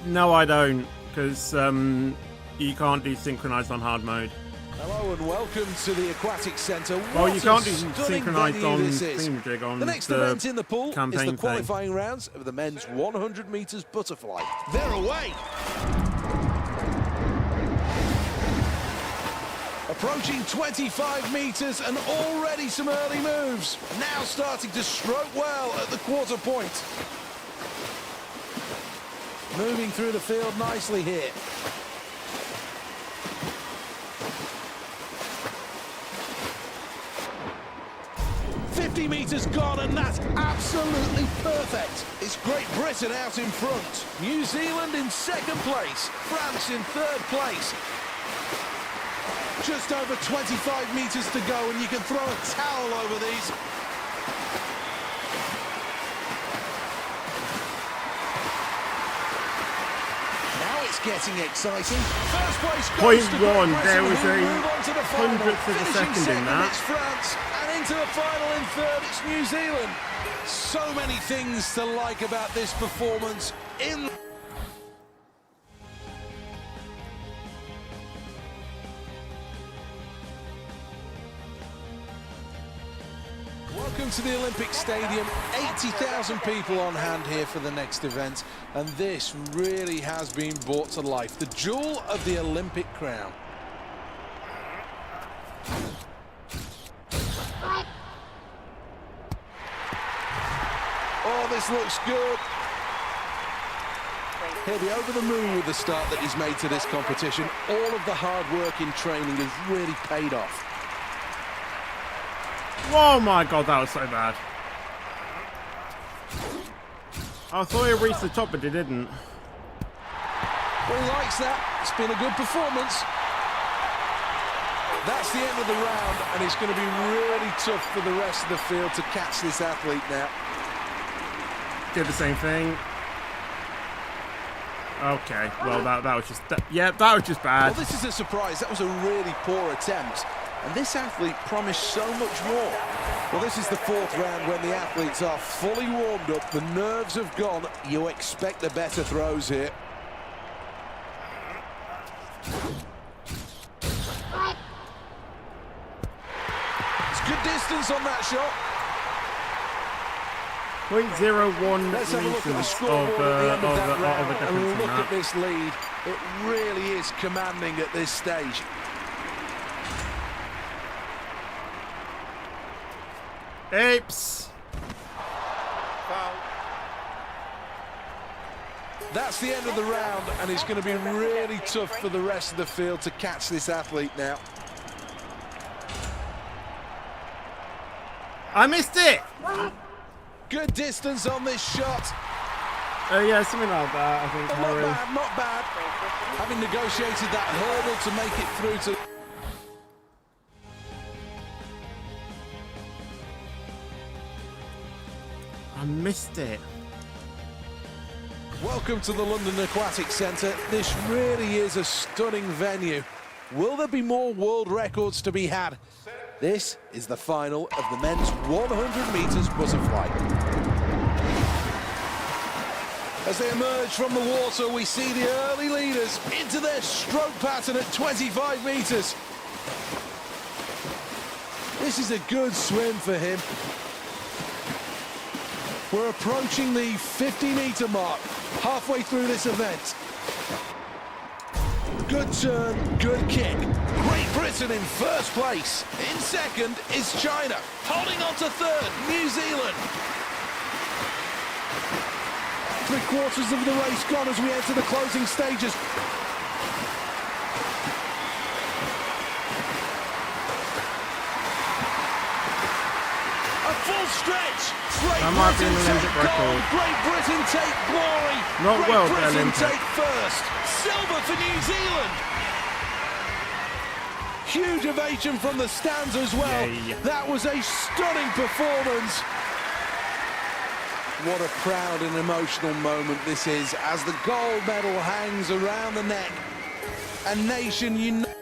No, I don't, because you can't do synchronized on hard mode. Hello and welcome to the Aquatic Centre. Well, you What can't a do stunning synchronized venue on this is. thingamajig on The next event in the pool is campaign the thing. qualifying rounds of the men's 100 metres butterfly. They're away. Approaching 25 metres and already some early moves. Now starting to stroke well at the quarter point. Moving through the field nicely here. 50 metres gone, and that's absolutely perfect. It's Great Britain out in front. New Zealand in second place. France in third place. Just over 25 metres to go, and you can throw a towel over these. Now it's getting exciting. First place goes to Great 0.1. Britain, There was who a move on to the final. hundredth of a Finishing second in that. It's France, and into the final in third, it's New Zealand. So many things to like about this performance. Welcome to the Olympic Stadium. 80,000 people on hand here for the next event, and this really has been brought to life. The jewel of the Olympic crown. Oh, this looks good. He'll be over the moon with the start that he's made to this competition. All of the hard work in training has really paid off. Oh my god, that was so bad. I thought it reached the top, but it didn't. Well, he likes that. It's been a good performance. That's the end of the round, and it's going to be really tough for the rest of the field to catch this athlete now. Did the same thing. Okay, well that was just yeah, that was just bad. Well, this is a surprise. That was a really poor attempt, and this athlete promised so much more. Well, this is the fourth round when the athletes are fully warmed up, the nerves have gone. You expect the better throws here. It's good distance on that shot. 0.01 Let's have a look at the meters scoreboard at the end of that of round a difference and in look that. at this lead. It really is commanding at this stage. Apes! Foul. That's the end of the round, and it's going to be really tough for the rest of the field to catch this athlete now. I missed it! Good distance on this shot. Yeah, something like that, I think. Not Harry. bad, not bad. Having negotiated that hurdle to make it through to... I missed it. Welcome to the London Aquatic Centre. This really is a stunning venue. Will there be more world records to be had? This is the final of the men's 100 metres butterfly. As they emerge from the water, we see the early leaders into their stroke pattern at 25 metres. This is a good swim for him. We're approaching the 50-metre mark, halfway through this event. Good turn, good kick. Great Britain in first place. In second is China. Holding on to third, New Zealand. 3/4 of the race gone as we enter the closing stages. A full stretch. That might be an Olympic record. Great Britain take glory. Not Great world, Britain Olympic. take first. Silver for New Zealand. Huge ovation from the stands as well. Yay. That was a stunning performance. What a proud and emotional moment this is as the gold medal hangs around the neck. A nation united.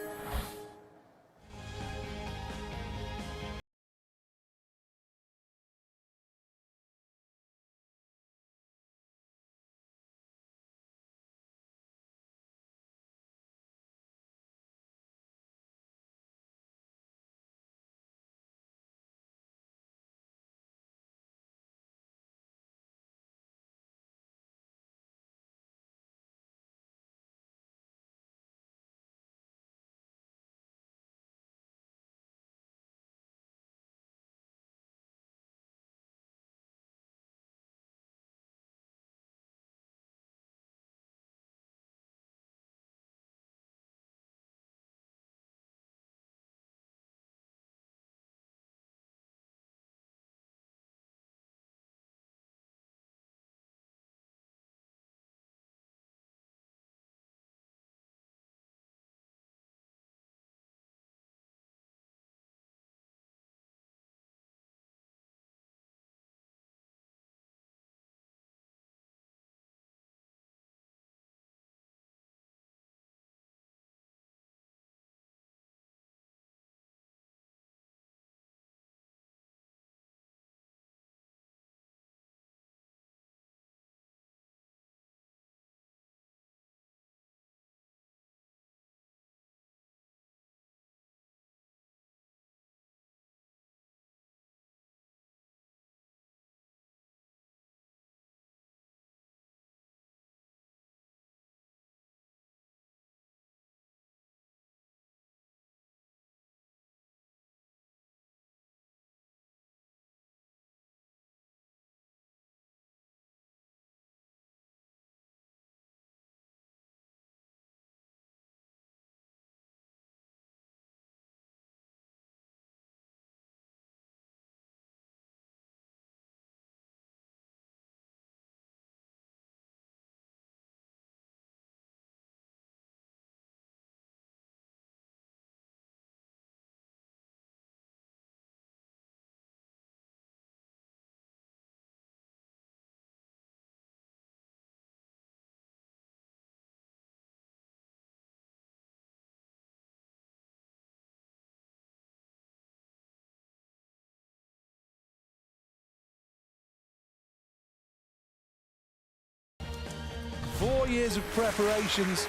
4 years of preparations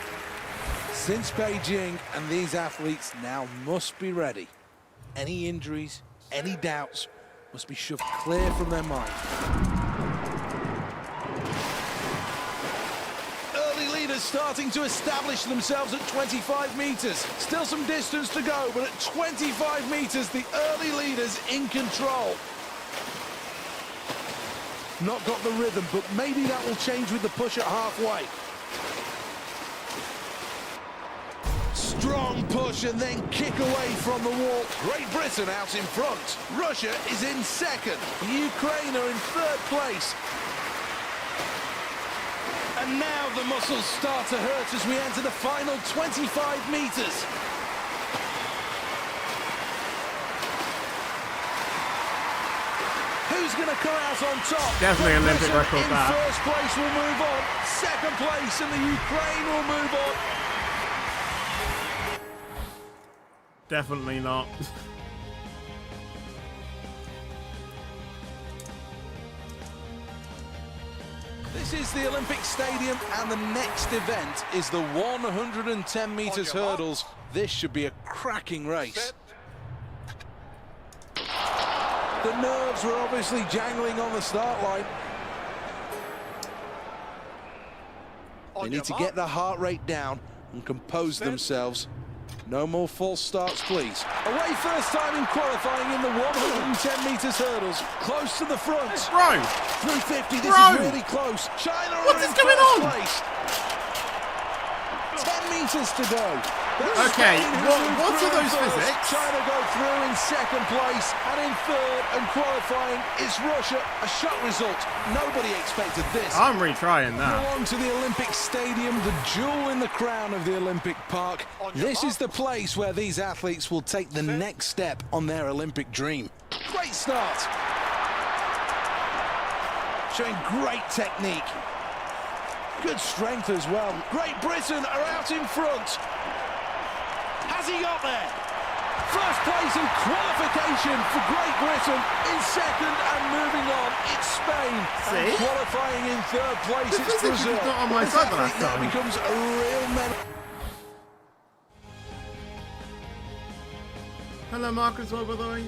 since Beijing, and these athletes now must be ready. Any injuries, any doubts must be shoved clear from their mind. Early leaders starting to establish themselves at 25 meters. Still some distance to go, but at 25 meters, the early leaders in control. Not got the rhythm, but maybe that will change with the push at halfway. Strong push and then kick away from the wall. Great Britain out in front. Russia is in second. Ukraine are in third place. And now the muscles start to hurt as we enter the final 25 meters. Who's going to come out on top? Definitely an Olympic record that. First place will move on. Second place and the Ukraine will move on. Definitely not. This is the Olympic Stadium, and the next event is the 110 meters hurdles. This should be a cracking race. The nerves were obviously jangling on the start line. They need to get their heart rate down and compose themselves. No more false starts, please. Away first time in qualifying in the 110 meters hurdles. Close to the front. Bro! Through 50, this Bro! is really close. China What are is in going first on? place. 10 meters to go. Okay, Spain, who what moved are through those first. physics? China go through in second place, and in third and qualifying it's Russia. A shock result. Nobody expected this. I'm retrying Go that. on to the Olympic Stadium, the jewel in the crown of the Olympic Park. This is the place where these athletes will take the next step on their Olympic dream. Great start. Showing great technique. Good strength as well. Great Britain are out in front. Has he got there? First place in qualification for Great Britain. In second and moving on, it's Spain. And See? qualifying in third place, The it's physics Brazil. was not on my This side the athlete last now time. becomes a real medal. Hello, Marcus, well, by the way.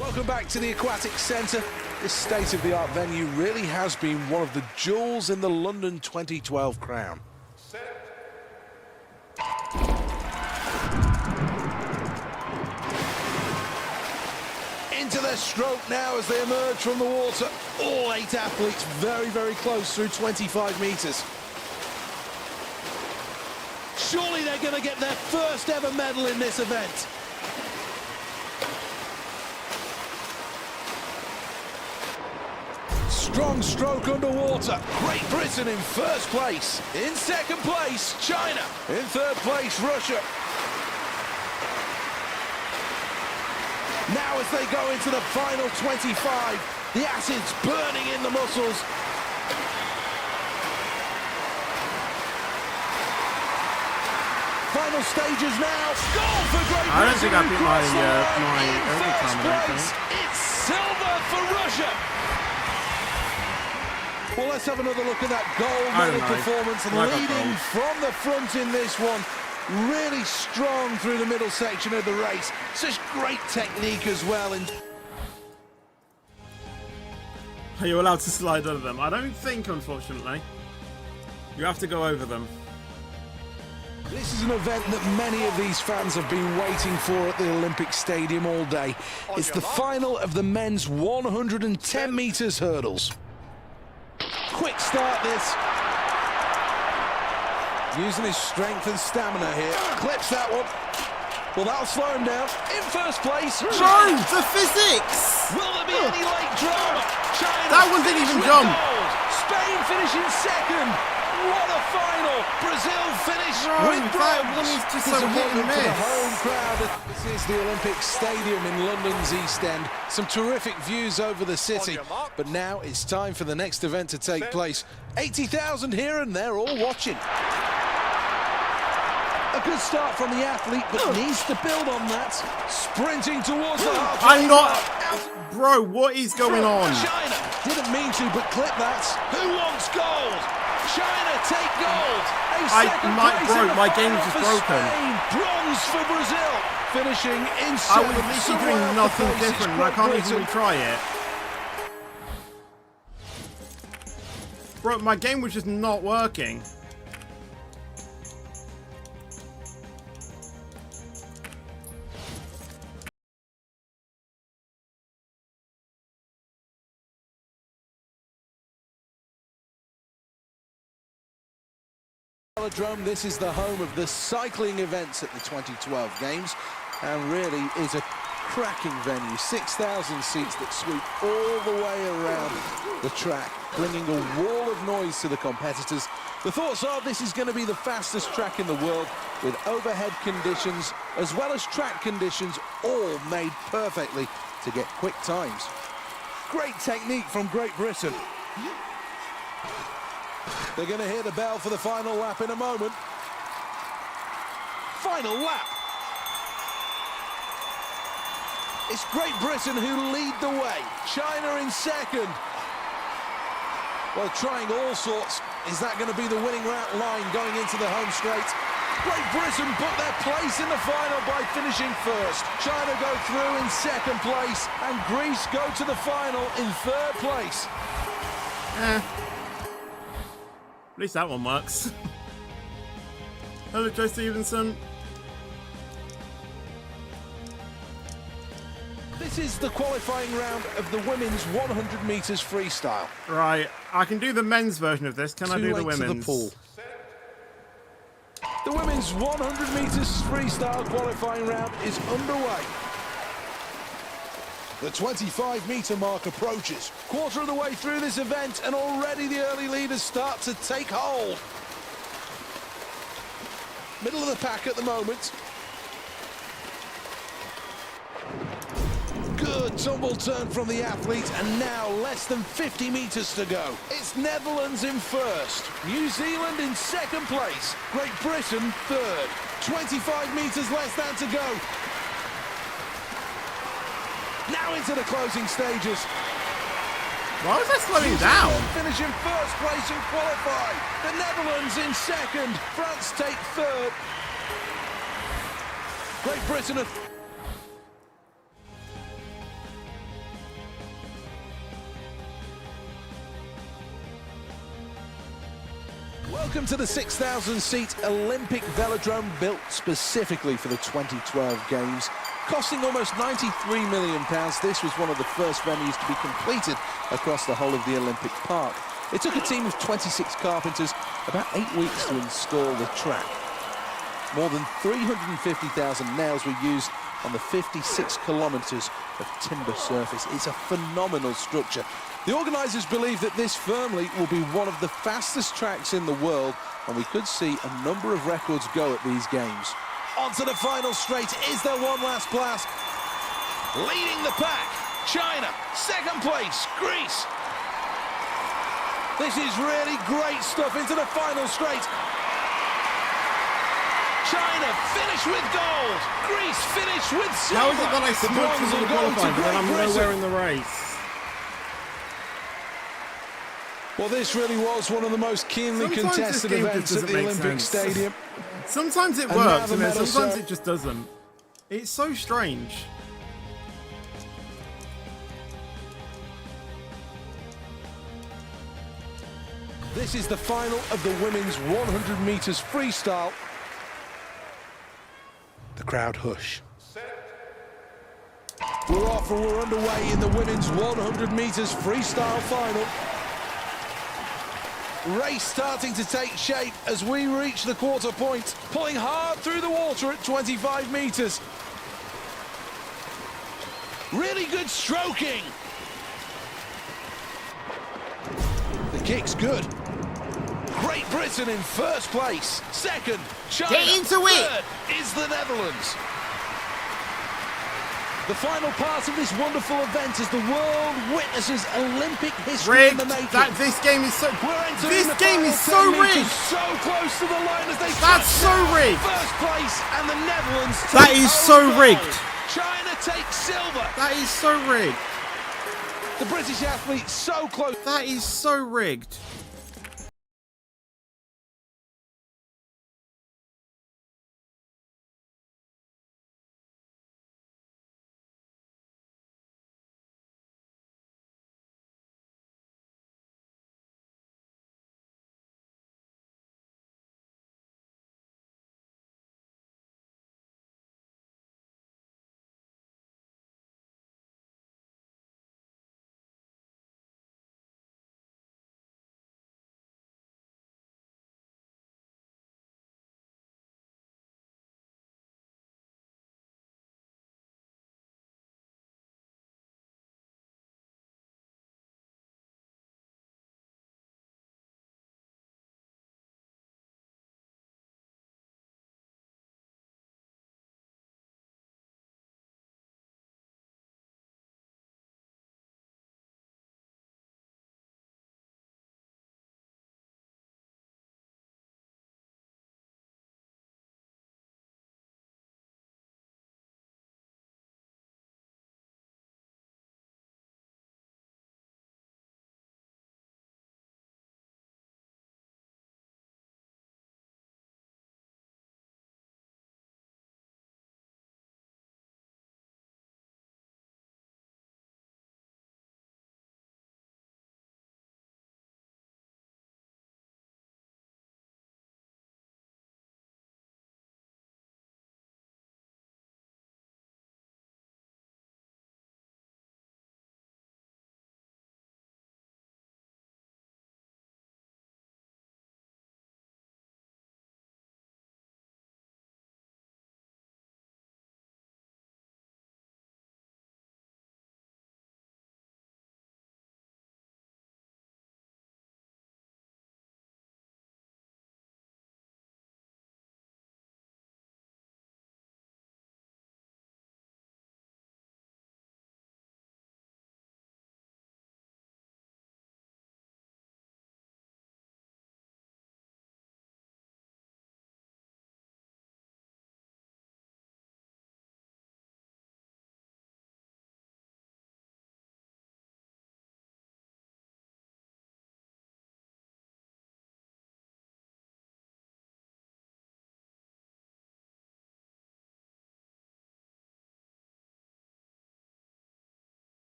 Welcome back to the Aquatic Centre. This state-of-the-art venue really has been one of the jewels in the London 2012 crown. Into their stroke now as they emerge from the water. All 8 athletes very, very close through 25 metres. Surely they're going to get their first ever medal in this event. Strong stroke underwater. Great Britain in first place. In second place, China. In third place, Russia. Now as they go into the final 25, the acid's burning in the muscles. Final stages now. Goal for Great Britain. I don't think I beat my, Across the line my in overtime, first I don't place. It's silver for Russia. Well, let's have another look at that gold I don't medal know. performance. I got Leading gold. from the front in this one. Really strong through the middle section of the race. Such great technique as well. And Are you allowed to slide under them? I don't think, unfortunately. You have to go over them. this is an event that many of these fans have been waiting for at the Olympic Stadium all day. It's the final of the men's 110 metres hurdles. Quick start this. Using his strength and stamina here. Clips that one. Well, that'll slow him down. In first place. No, the physics! Will there be any late drama? China That one didn't even with jump. gold. Spain finishing second. What a final. Brazil finished Bro, with that bronze. one is just so hit and Disappointment for the miss. home crowd. This is the Olympic Stadium in London's East End. Some terrific views over the city. But now it's time for the next event to take place. 80,000 here and they're all watching. A good start from the athlete, but needs to build on that. Sprinting towards the halfway I'm not... mark. Bro, what is going on? China Didn't mean to, but clip that. Who wants gold? China take gold. My game was just broken. Bronze for Brazil. Finishing in I was seventh. literally doing nothing different, and I can't even retry it. Bro, my game was just not working. Velodrome, this is the home of the cycling events at the 2012 Games, and really is a cracking venue. 6,000 seats that sweep all the way around the track, bringing a wall of noise to the competitors. The thoughts are this is going to be the fastest track in the world, with overhead conditions as well as track conditions all made perfectly to get quick times. Great technique from Great Britain. They're going to hear the bell for the final lap in a moment. Final lap. It's Great Britain who lead the way. China in second. Well, trying all sorts. Is that going to be the winning line going into the home straight? Great Britain put their place in the final by finishing first. China go through in second place, and Greece go to the final in third place. At least that one works. Hello, Joe Stevenson. This is the qualifying round of the women's 100 metres freestyle. Right, I can do the men's version of this. Can I do the women's? The women's 100 metres freestyle qualifying round is underway. The 25-metre mark approaches. Quarter of the way through this event, and already the early leaders start to take hold. Middle of the pack at the moment. Good tumble turn from the athlete, and now less than 50 metres to go. It's Netherlands in first, New Zealand in second place, Great Britain third. 25 metres less than to go. Now into the closing stages. Why was I slowing down? Finish in first place and qualify. The Netherlands in second. France take third. Great Britain Welcome to the 6,000-seat Olympic Velodrome, built specifically for the 2012 Games. Costing almost £93 million, this was one of the first venues to be completed across the whole of the Olympic Park. It took a team of 26 carpenters about 8 weeks to install the track. More than 350,000 nails were used on the 56 kilometres of timber surface. It's a phenomenal structure. The organisers believe that this firmly will be one of the fastest tracks in the world, and we could see a number of records go at these Games. Onto the final straight. Is there one last blast? Leading the pack, China. Second place, Greece. This is really great stuff into the final straight. China finish with gold. Greece finish with silver. How is it that I switched into the qualifying, but then I'm nowhere in the race? Well, this really was one of the most keenly contested events at the Olympic Stadium. Sometimes it works, and then sometimes it just doesn't. It's so strange. This is the final of the women's 100 metres freestyle. The crowd hush. We're off and we're underway in the women's 100 metres freestyle final. Race starting to take shape as we reach the quarter point, pulling hard through the water at 25 metres. Really good stroking. The kick's good. Great Britain in first place. Second, China. Get into it! Third is the Netherlands. The final part of this wonderful event as the world witnesses Olympic history in the making. This game is so... This game is so rigged. So close to the line as they... That's so rigged. First place, and the Netherlands... That is so rigged. China takes silver. That is so rigged. The British athlete so close. That is so rigged.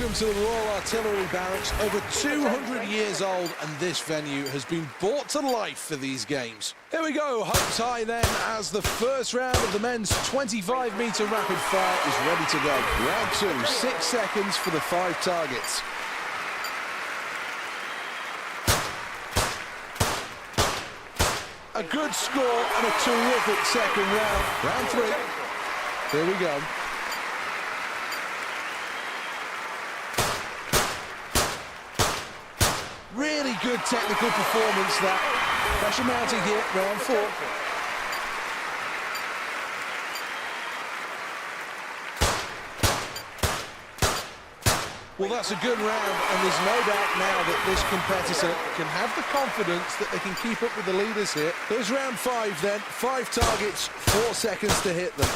Welcome to the Royal Artillery Barracks, over 200 years old, and this venue has been brought to life for these games. Here we go, hopes high then, as the first round of the men's 25-metre rapid fire is ready to go. Round 2, 6 seconds for the 5 targets. A good score and a terrific second round. Round 3. Here we go. Really good technical performance that. Pressure mounting here, round 4. Well, that's a good round, and there's no doubt now that this competitor can have the confidence that they can keep up with the leaders here. There's round 5 then. 5 targets, 4 seconds to hit them.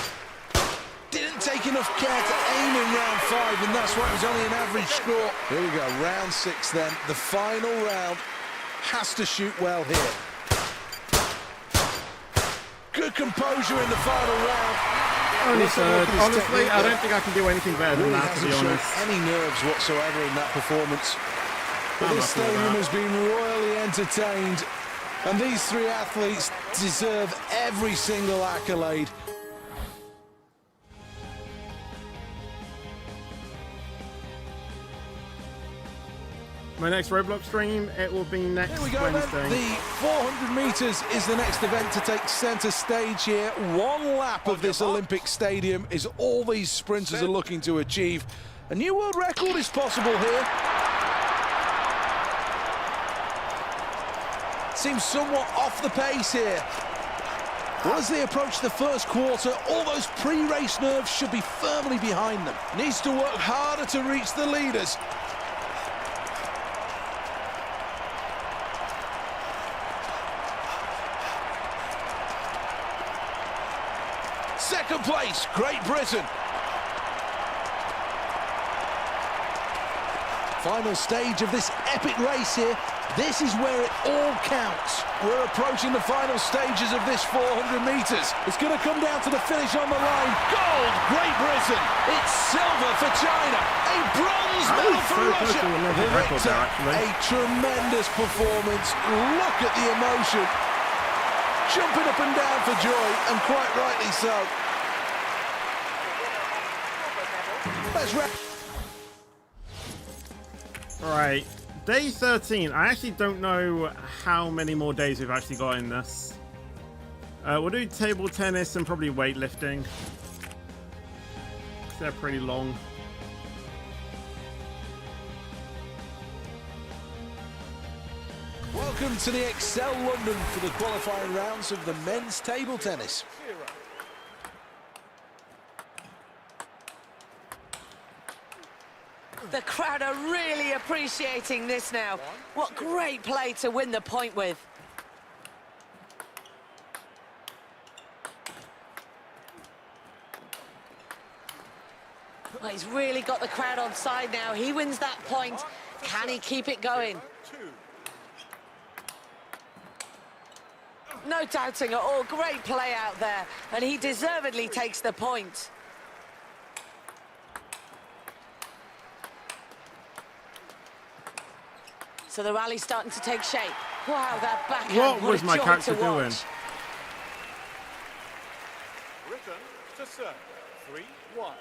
Didn't take enough care to aim in round 5, and that's why it was only an average score. Here we go, round 6 then. The final round. Has to shoot well here. Good composure in the final round. Only third. Honestly, I don't think I can do anything better than that, to be honest. Any nerves whatsoever in that performance. But this stadium has been royally entertained, and these 3 athletes deserve every single accolade. My next Roblox stream, it will be next Here we go Wednesday. then. The 400 metres is the next event to take centre stage here. 1 lap of this Olympic stadium is all these sprinters are looking to achieve. A new world record is possible here. Seems somewhat off the pace here. Well, as they approach the first quarter, all those pre-race nerves should be firmly behind them. Needs to work harder to reach the leaders. Second place, Great Britain. Final stage of this epic race here. This is where it all counts. We're approaching the final stages of this 400 metres. It's going to come down to the finish on the line. Gold, Great Britain. It's silver for China. A bronze medal for Russia. The victor, a tremendous performance. Look at the emotion. Jumping up and down for joy, and quite rightly so. Let's wrap. Alright, day 13. I actually don't know how many more days we've actually got in this. We'll do table tennis and probably weightlifting. They're pretty long. Welcome to the Excel London for the qualifying rounds of the men's table tennis. The crowd are really appreciating this now. What great play to win the point with. Well, he's really got the crowd on side now. He wins that point. Can he keep it going? No doubting at all. Great play out there. And he deservedly takes the point. So the rally's starting to take shape. Wow, that backhand. What was my character doing? Britain to serve. 3-1.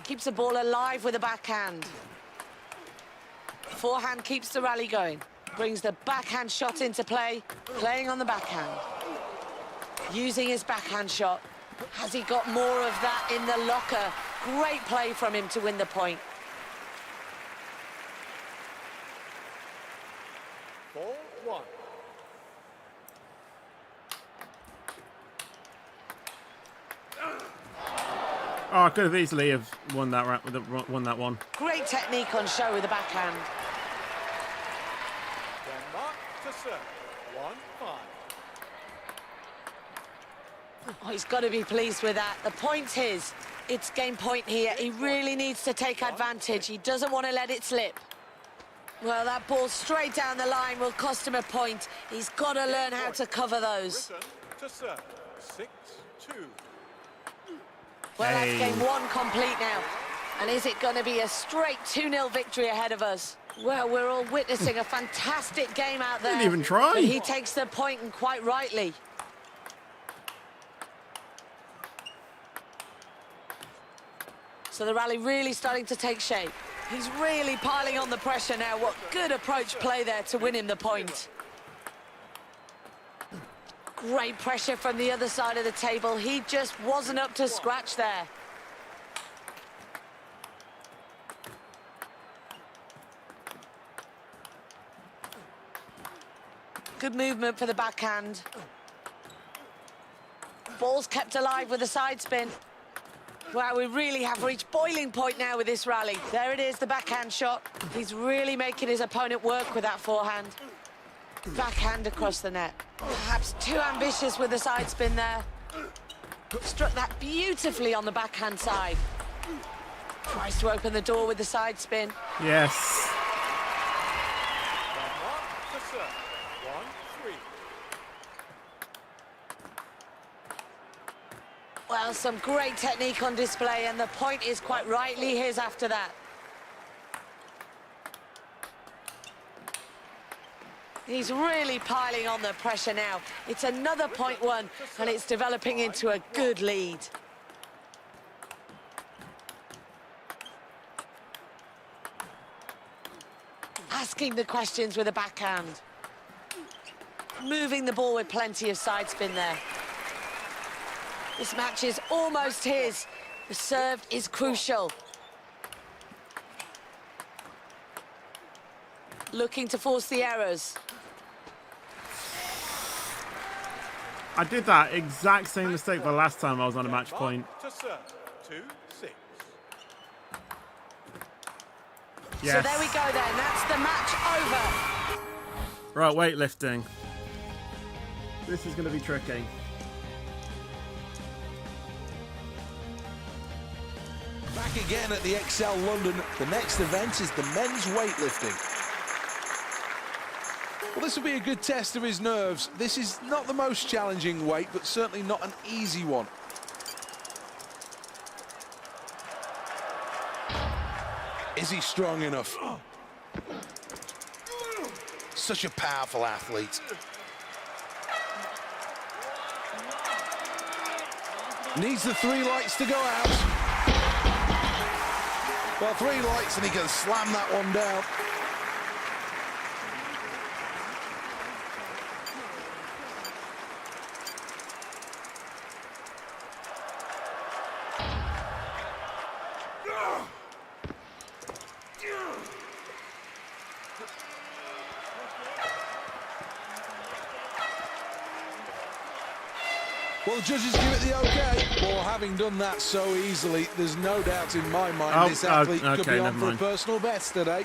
Keeps the ball alive with a backhand. Forehand keeps the rally going. Brings the backhand shot into play. Playing on the backhand. Using his backhand shot. Has he got more of that in the locker? Great play from him to win the point. 4-1. Oh, I could have easily have won that one. Great technique on show with the backhand. Denmark to serve. 1-5. Oh, he's got to be pleased with that. The point's his. It's game point here. He really needs to take advantage. He doesn't want to let it slip. Well, that ball straight down the line will cost him a point. He's got to learn how to cover those. Britain to serve. 6-2. Well, Hey. that's game one complete now. And is it going to be a straight 2-0 victory ahead of us? Well, we're all witnessing a fantastic game out there. Didn't even try. But he takes the point, and quite rightly. So the rally really starting to take shape. He's really piling on the pressure now. What good approach play there to win him the point. Great pressure from the other side of the table. He just wasn't up to scratch there. Good movement for the backhand. Ball's kept alive with a side spin. Wow, we really have reached boiling point now with this rally. There it is, the backhand shot. He's really making his opponent work with that forehand. Backhand across the net. Perhaps too ambitious with the side spin there. Struck that beautifully on the backhand side. Tries to open the door with the side spin. Yes. Denmark to serve. 1-3. Well, some great technique on display, and the point is quite rightly his after that. He's really piling on the pressure now. It's another point won, and it's developing into a good lead. Asking the questions with a backhand. Moving the ball with plenty of side spin there. This match is almost his. The serve is crucial. Looking to force the errors. I did that exact same mistake the last time I was on a match point. To serve. 2-6. Yes. So there we go then. That's the match over. Right, weightlifting. This is going to be tricky. Back again at the Excel London. The next event is the men's weightlifting. Well, this will be a good test of his nerves. This is not the most challenging weight, but certainly not an easy one. Is he strong enough? Such a powerful athlete. Needs the 3 lights to go out. Well, 3 lights and he can slam that one down. Well, the judges give it the okay. Well, having done that so easily, there's no doubt in my mind this athlete could be on for a personal best today.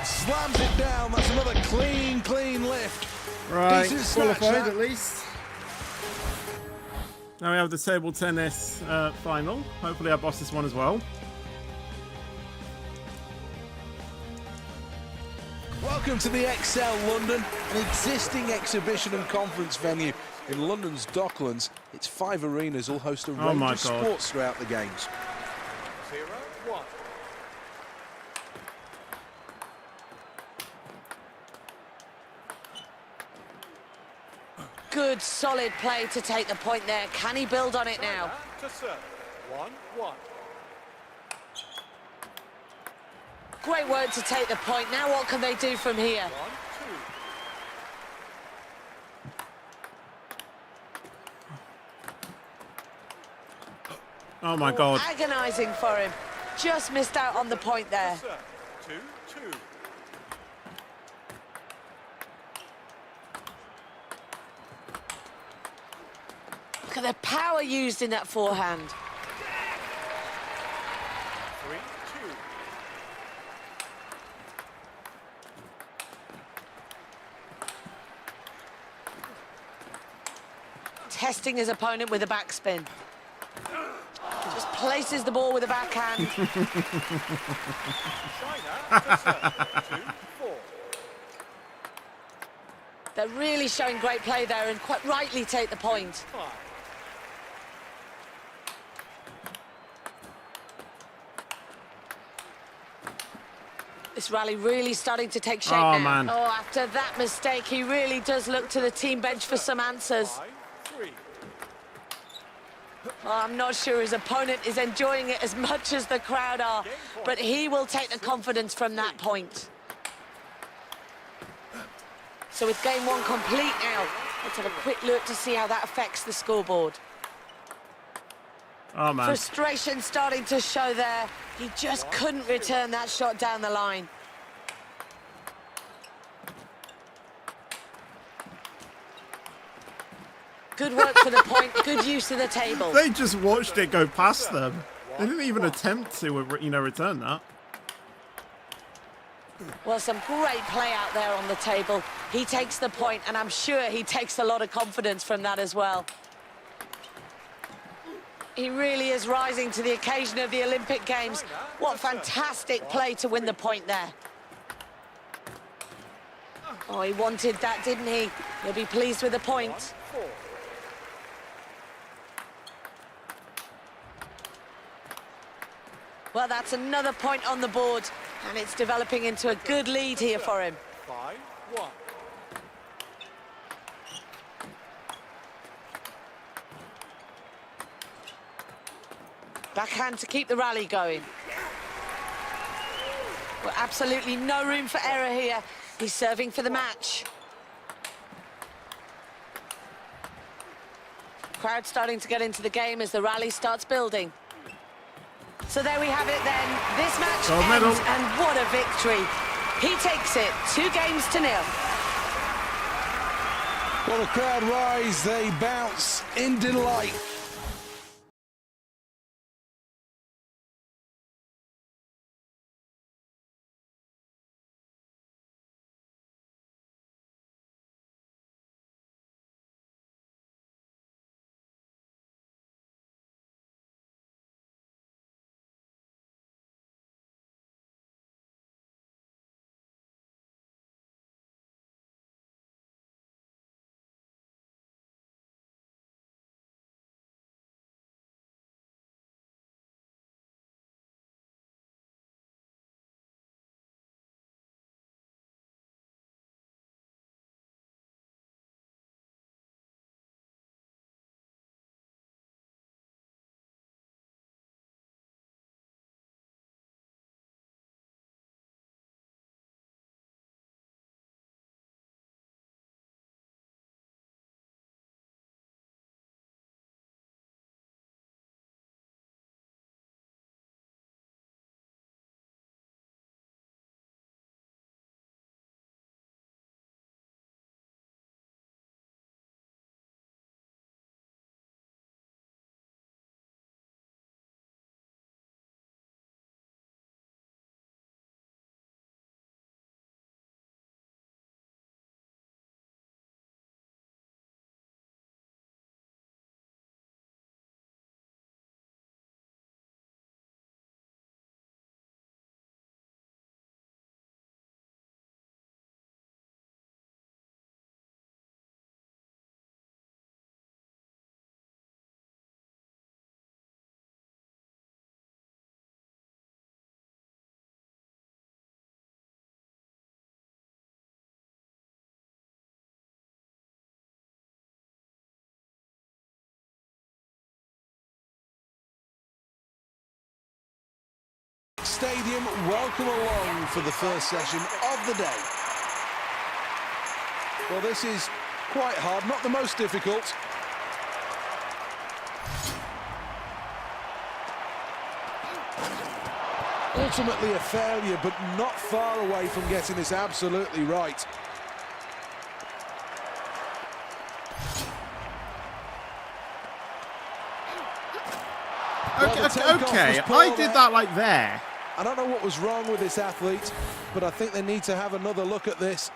Slams it down. That's another clean lift. Right, Decent snatch, qualified that. at least. Now we have the table tennis final. Hopefully I boss this one as well. Welcome to the Excel London, an existing exhibition and conference venue in London's Docklands. Its 5 arenas all host a range my of God. sports throughout the games. 0-1. Good, solid play to take the point there. Can he build on it now? To serve. 1-1. Great work to take the point. Now what can they do from here? 1-2. Oh my God. Agonising for him. Just missed out on the point there. Serve. 2-2. Look at the power used in that forehand. 3-2. testing his opponent with a backspin. Just places the ball with a backhand. China to serve. 2-4. They're really showing great play there and quite rightly take the point. 5. This rally really starting to take shape Oh, now. man. Oh, after that mistake, he really does look to the team bench for some answers. 5-3. Oh, I'm not sure his opponent is enjoying it as much as the crowd are, but he will take the confidence from that point. So with game one complete now, let's have a quick look to see how that affects the scoreboard. Oh, man. Frustration starting to show there. He just couldn't return that shot down the line. Good work for the point, good use of the table. They just watched it go past them. They didn't even attempt to, return that. Well, some great play out there on the table. He takes the point, and I'm sure he takes a lot of confidence from that as well. He really is rising to the occasion of the Olympic Games. What fantastic play to win the point there. Oh, he wanted that, didn't he? He'll be pleased with the point. 1-4. Well, that's another point on the board, and it's developing into a good lead here for him. 5-1. Backhand to keep the rally going. Well, absolutely no room for error here. He's serving for the match. Crowd starting to get into the game as the rally starts building. So there we have it then. This match Gold ends, medal. and what a victory. He takes it 2-0. Well, the crowd rise, they bounce in delight. Stadium, welcome along for the first session of the day. Well, this is quite hard, not the most difficult. Ultimately a failure, but not far away from getting this absolutely right. Well, the takeoff Okay, was poor I did there. that like there. I don't know what was wrong with this athlete, but I think they need to have another look at this.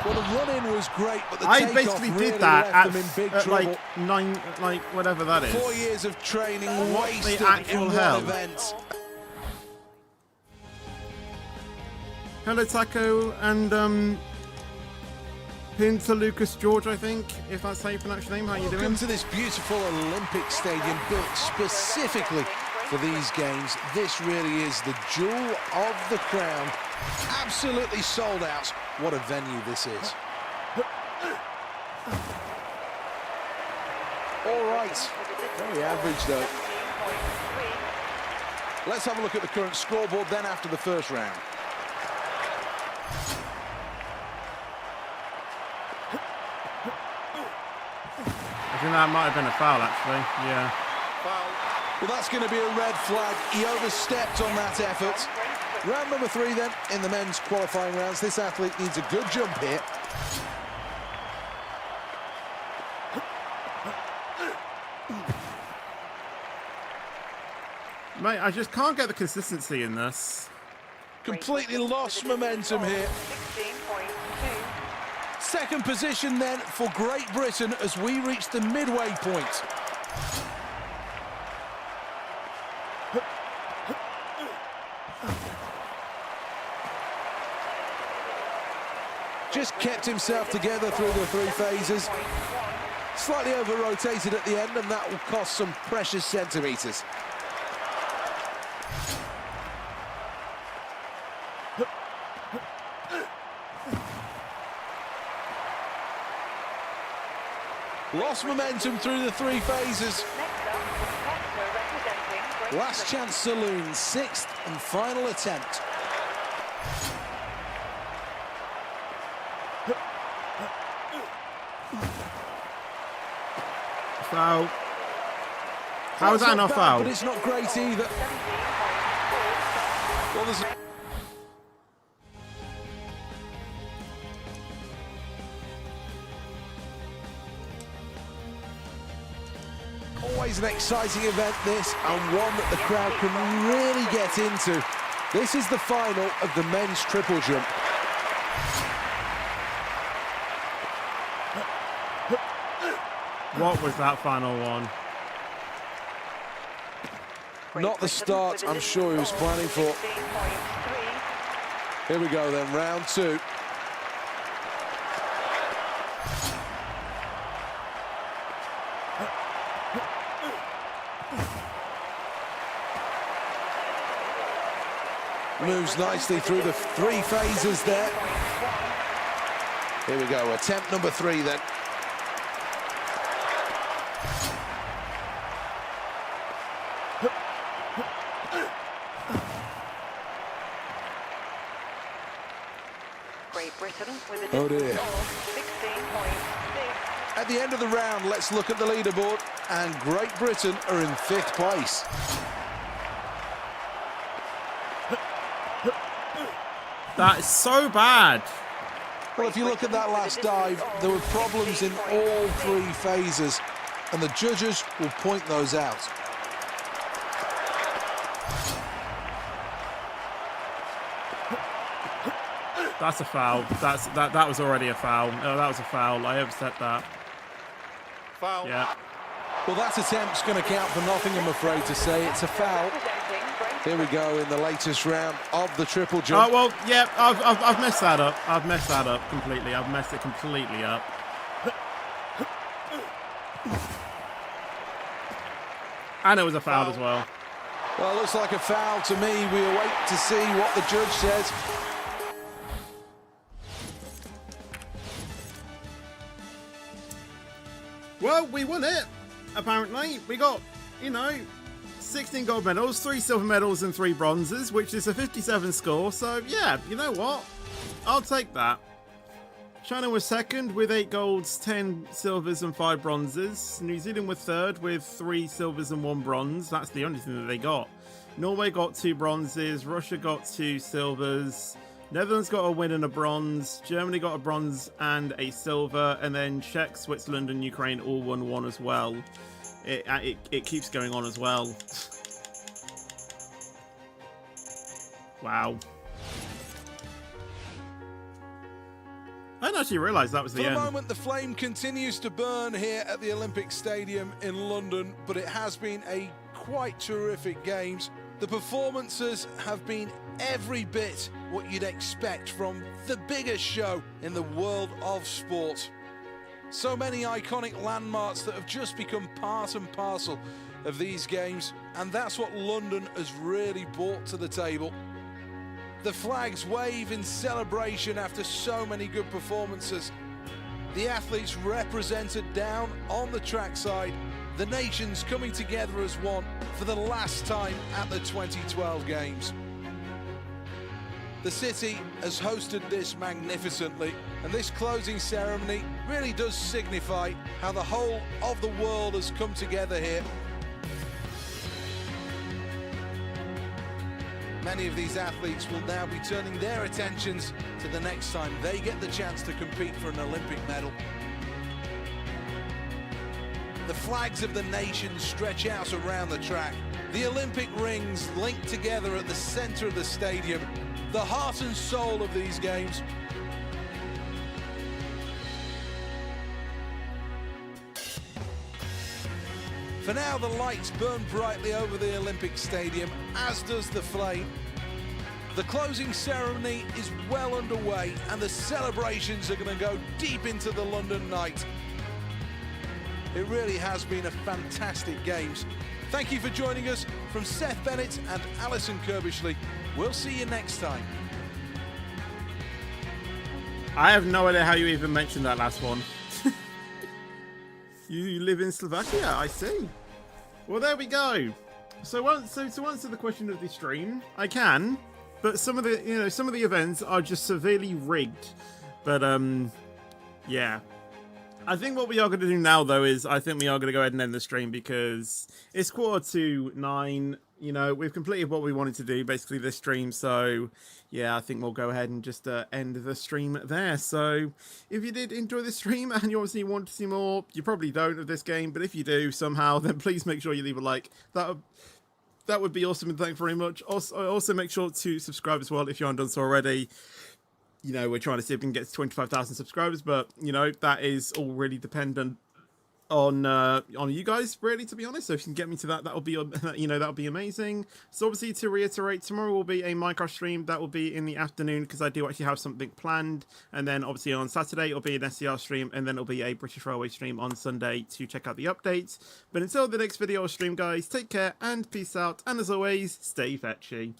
Well, the run-in was great, but the I takeoff basically really did that left them in big at trouble. like 9, like whatever that is. 4 years of training What the wasted actual in hell? one event. Hello, Taco, and pin to Lucas George, I think, if that's how you pronounce your name. How you Welcome doing? to this beautiful Olympic stadium built specifically for these games. This really is the jewel of the crown. Absolutely sold out. What a venue this is. All right, very average though. Let's have a look at the current scoreboard then after the first round. I think that might have been a foul, actually. Yeah. Well, that's going to be a red flag. He overstepped on that effort. Round number 3 then, in the men's qualifying rounds. This athlete needs a good jump here. Mate, I just can't get the consistency in this. Completely lost momentum here. 16.2. Second position then for Great Britain as we reach the midway point. Just kept himself together through the 3 phases. Slightly over-rotated at the end, and that will cost some precious centimetres. Lost momentum through the 3 phases. Next up, Banter representing Great Last Britain. chance saloon, 6th and final attempt. Foul. How is That's that not bad, foul? But it's not great either. Well, there's always an exciting event, this, and one that the crowd can really get into. This is the final of the men's triple jump. What was that final one? Not the start I'm sure he was planning for. 16.3. Here we go then, round 2. Moves nicely through the 3 phases there. Here we go, attempt number 3 then. Great Britain with a Oh distance dear. of 16.6. At the end of the round, let's look at the leaderboard, and Great Britain are in 5th place. That is so bad. Well, if you look at that last dive, there were problems in all 3 phases, and the judges will point those out. That's a foul. That was already a foul. No, that was a foul. I overstepped that. Foul. Yeah. Well, that attempt's going to count for nothing, I'm afraid to say. It's a foul. Representing Great Here we go in the latest round of the triple jump. Oh well, yeah. I've messed that up. I've messed that up completely. I've messed it completely up. And it was a foul as well. Well, looks like a foul to me. We await to see what the judge says. Well, we won it. Apparently, we got, 16 gold medals, 3 silver medals, and 3 bronzes, which is a 57 score. So yeah, you know what? I'll take that. China was second with 8 golds, 10 silvers, and 5 bronzes. New Zealand were third with 3 silvers and 1 bronze. That's the only thing that they got. Norway got 2 bronzes. Russia got 2 silvers. Netherlands got a win and a bronze. Germany got a bronze and a silver. And then Czech, Switzerland, and Ukraine all won 1 as well. It keeps going on as well. Wow. I didn't actually realise that was For the the end. moment, the flame continues to burn here at the Olympic Stadium in London, but it has been a quite terrific games. The performances have been every bit what you'd expect from the biggest show in the world of sport. So many iconic landmarks that have just become part and parcel of these games, and that's what London has really brought to the table. The flags wave in celebration after so many good performances. The athletes represented down on the trackside, the nations coming together as one for the last time at the 2012 Games. The city has hosted this magnificently, and this closing ceremony really does signify how the whole of the world has come together here. Many of these athletes will now be turning their attentions to the next time they get the chance to compete for an Olympic medal. The flags of the nations stretch out around the track. The Olympic rings link together at the centre of the stadium, the heart and soul of these games. For now, the lights burn brightly over the Olympic Stadium, as does the flame. The closing ceremony is well underway, and the celebrations are going to go deep into the London night. It really has been a fantastic Games. Thank you for joining us. From Seth Bennett and Alison Kirbishley, we'll see you next time. I have no idea how you even mentioned that last one. You live in Slovakia, I see. Well, there we go. So to answer the question of the stream, I can, but some of the events are just severely rigged. But yeah. I think what we are going to do now, though, is I think we are going to go ahead and end the stream because it's 9:15. You know, we've completed what we wanted to do, basically, this stream. So, yeah, I think we'll go ahead and just end the stream there. So, if you did enjoy the stream and you obviously want to see more, you probably don't of this game. But if you do somehow, then please make sure you leave a like. That would be awesome, and thank you very much. Also make sure to subscribe as well if you haven't done so already. You know, we're trying to see if we can get to 25,000 subscribers, but, you know, that is all really dependent on you guys, really, to be honest. So if you can get me to that, that'll be, you know, that'll be amazing. So obviously, to reiterate, tomorrow will be a Minecraft stream. That will be in the afternoon because I do actually have something planned. And then obviously on Saturday, it'll be an SCR stream, and then it'll be a British Railway stream on Sunday to check out the updates. But until the next video or stream, guys, take care and peace out. And as always, stay fetchy.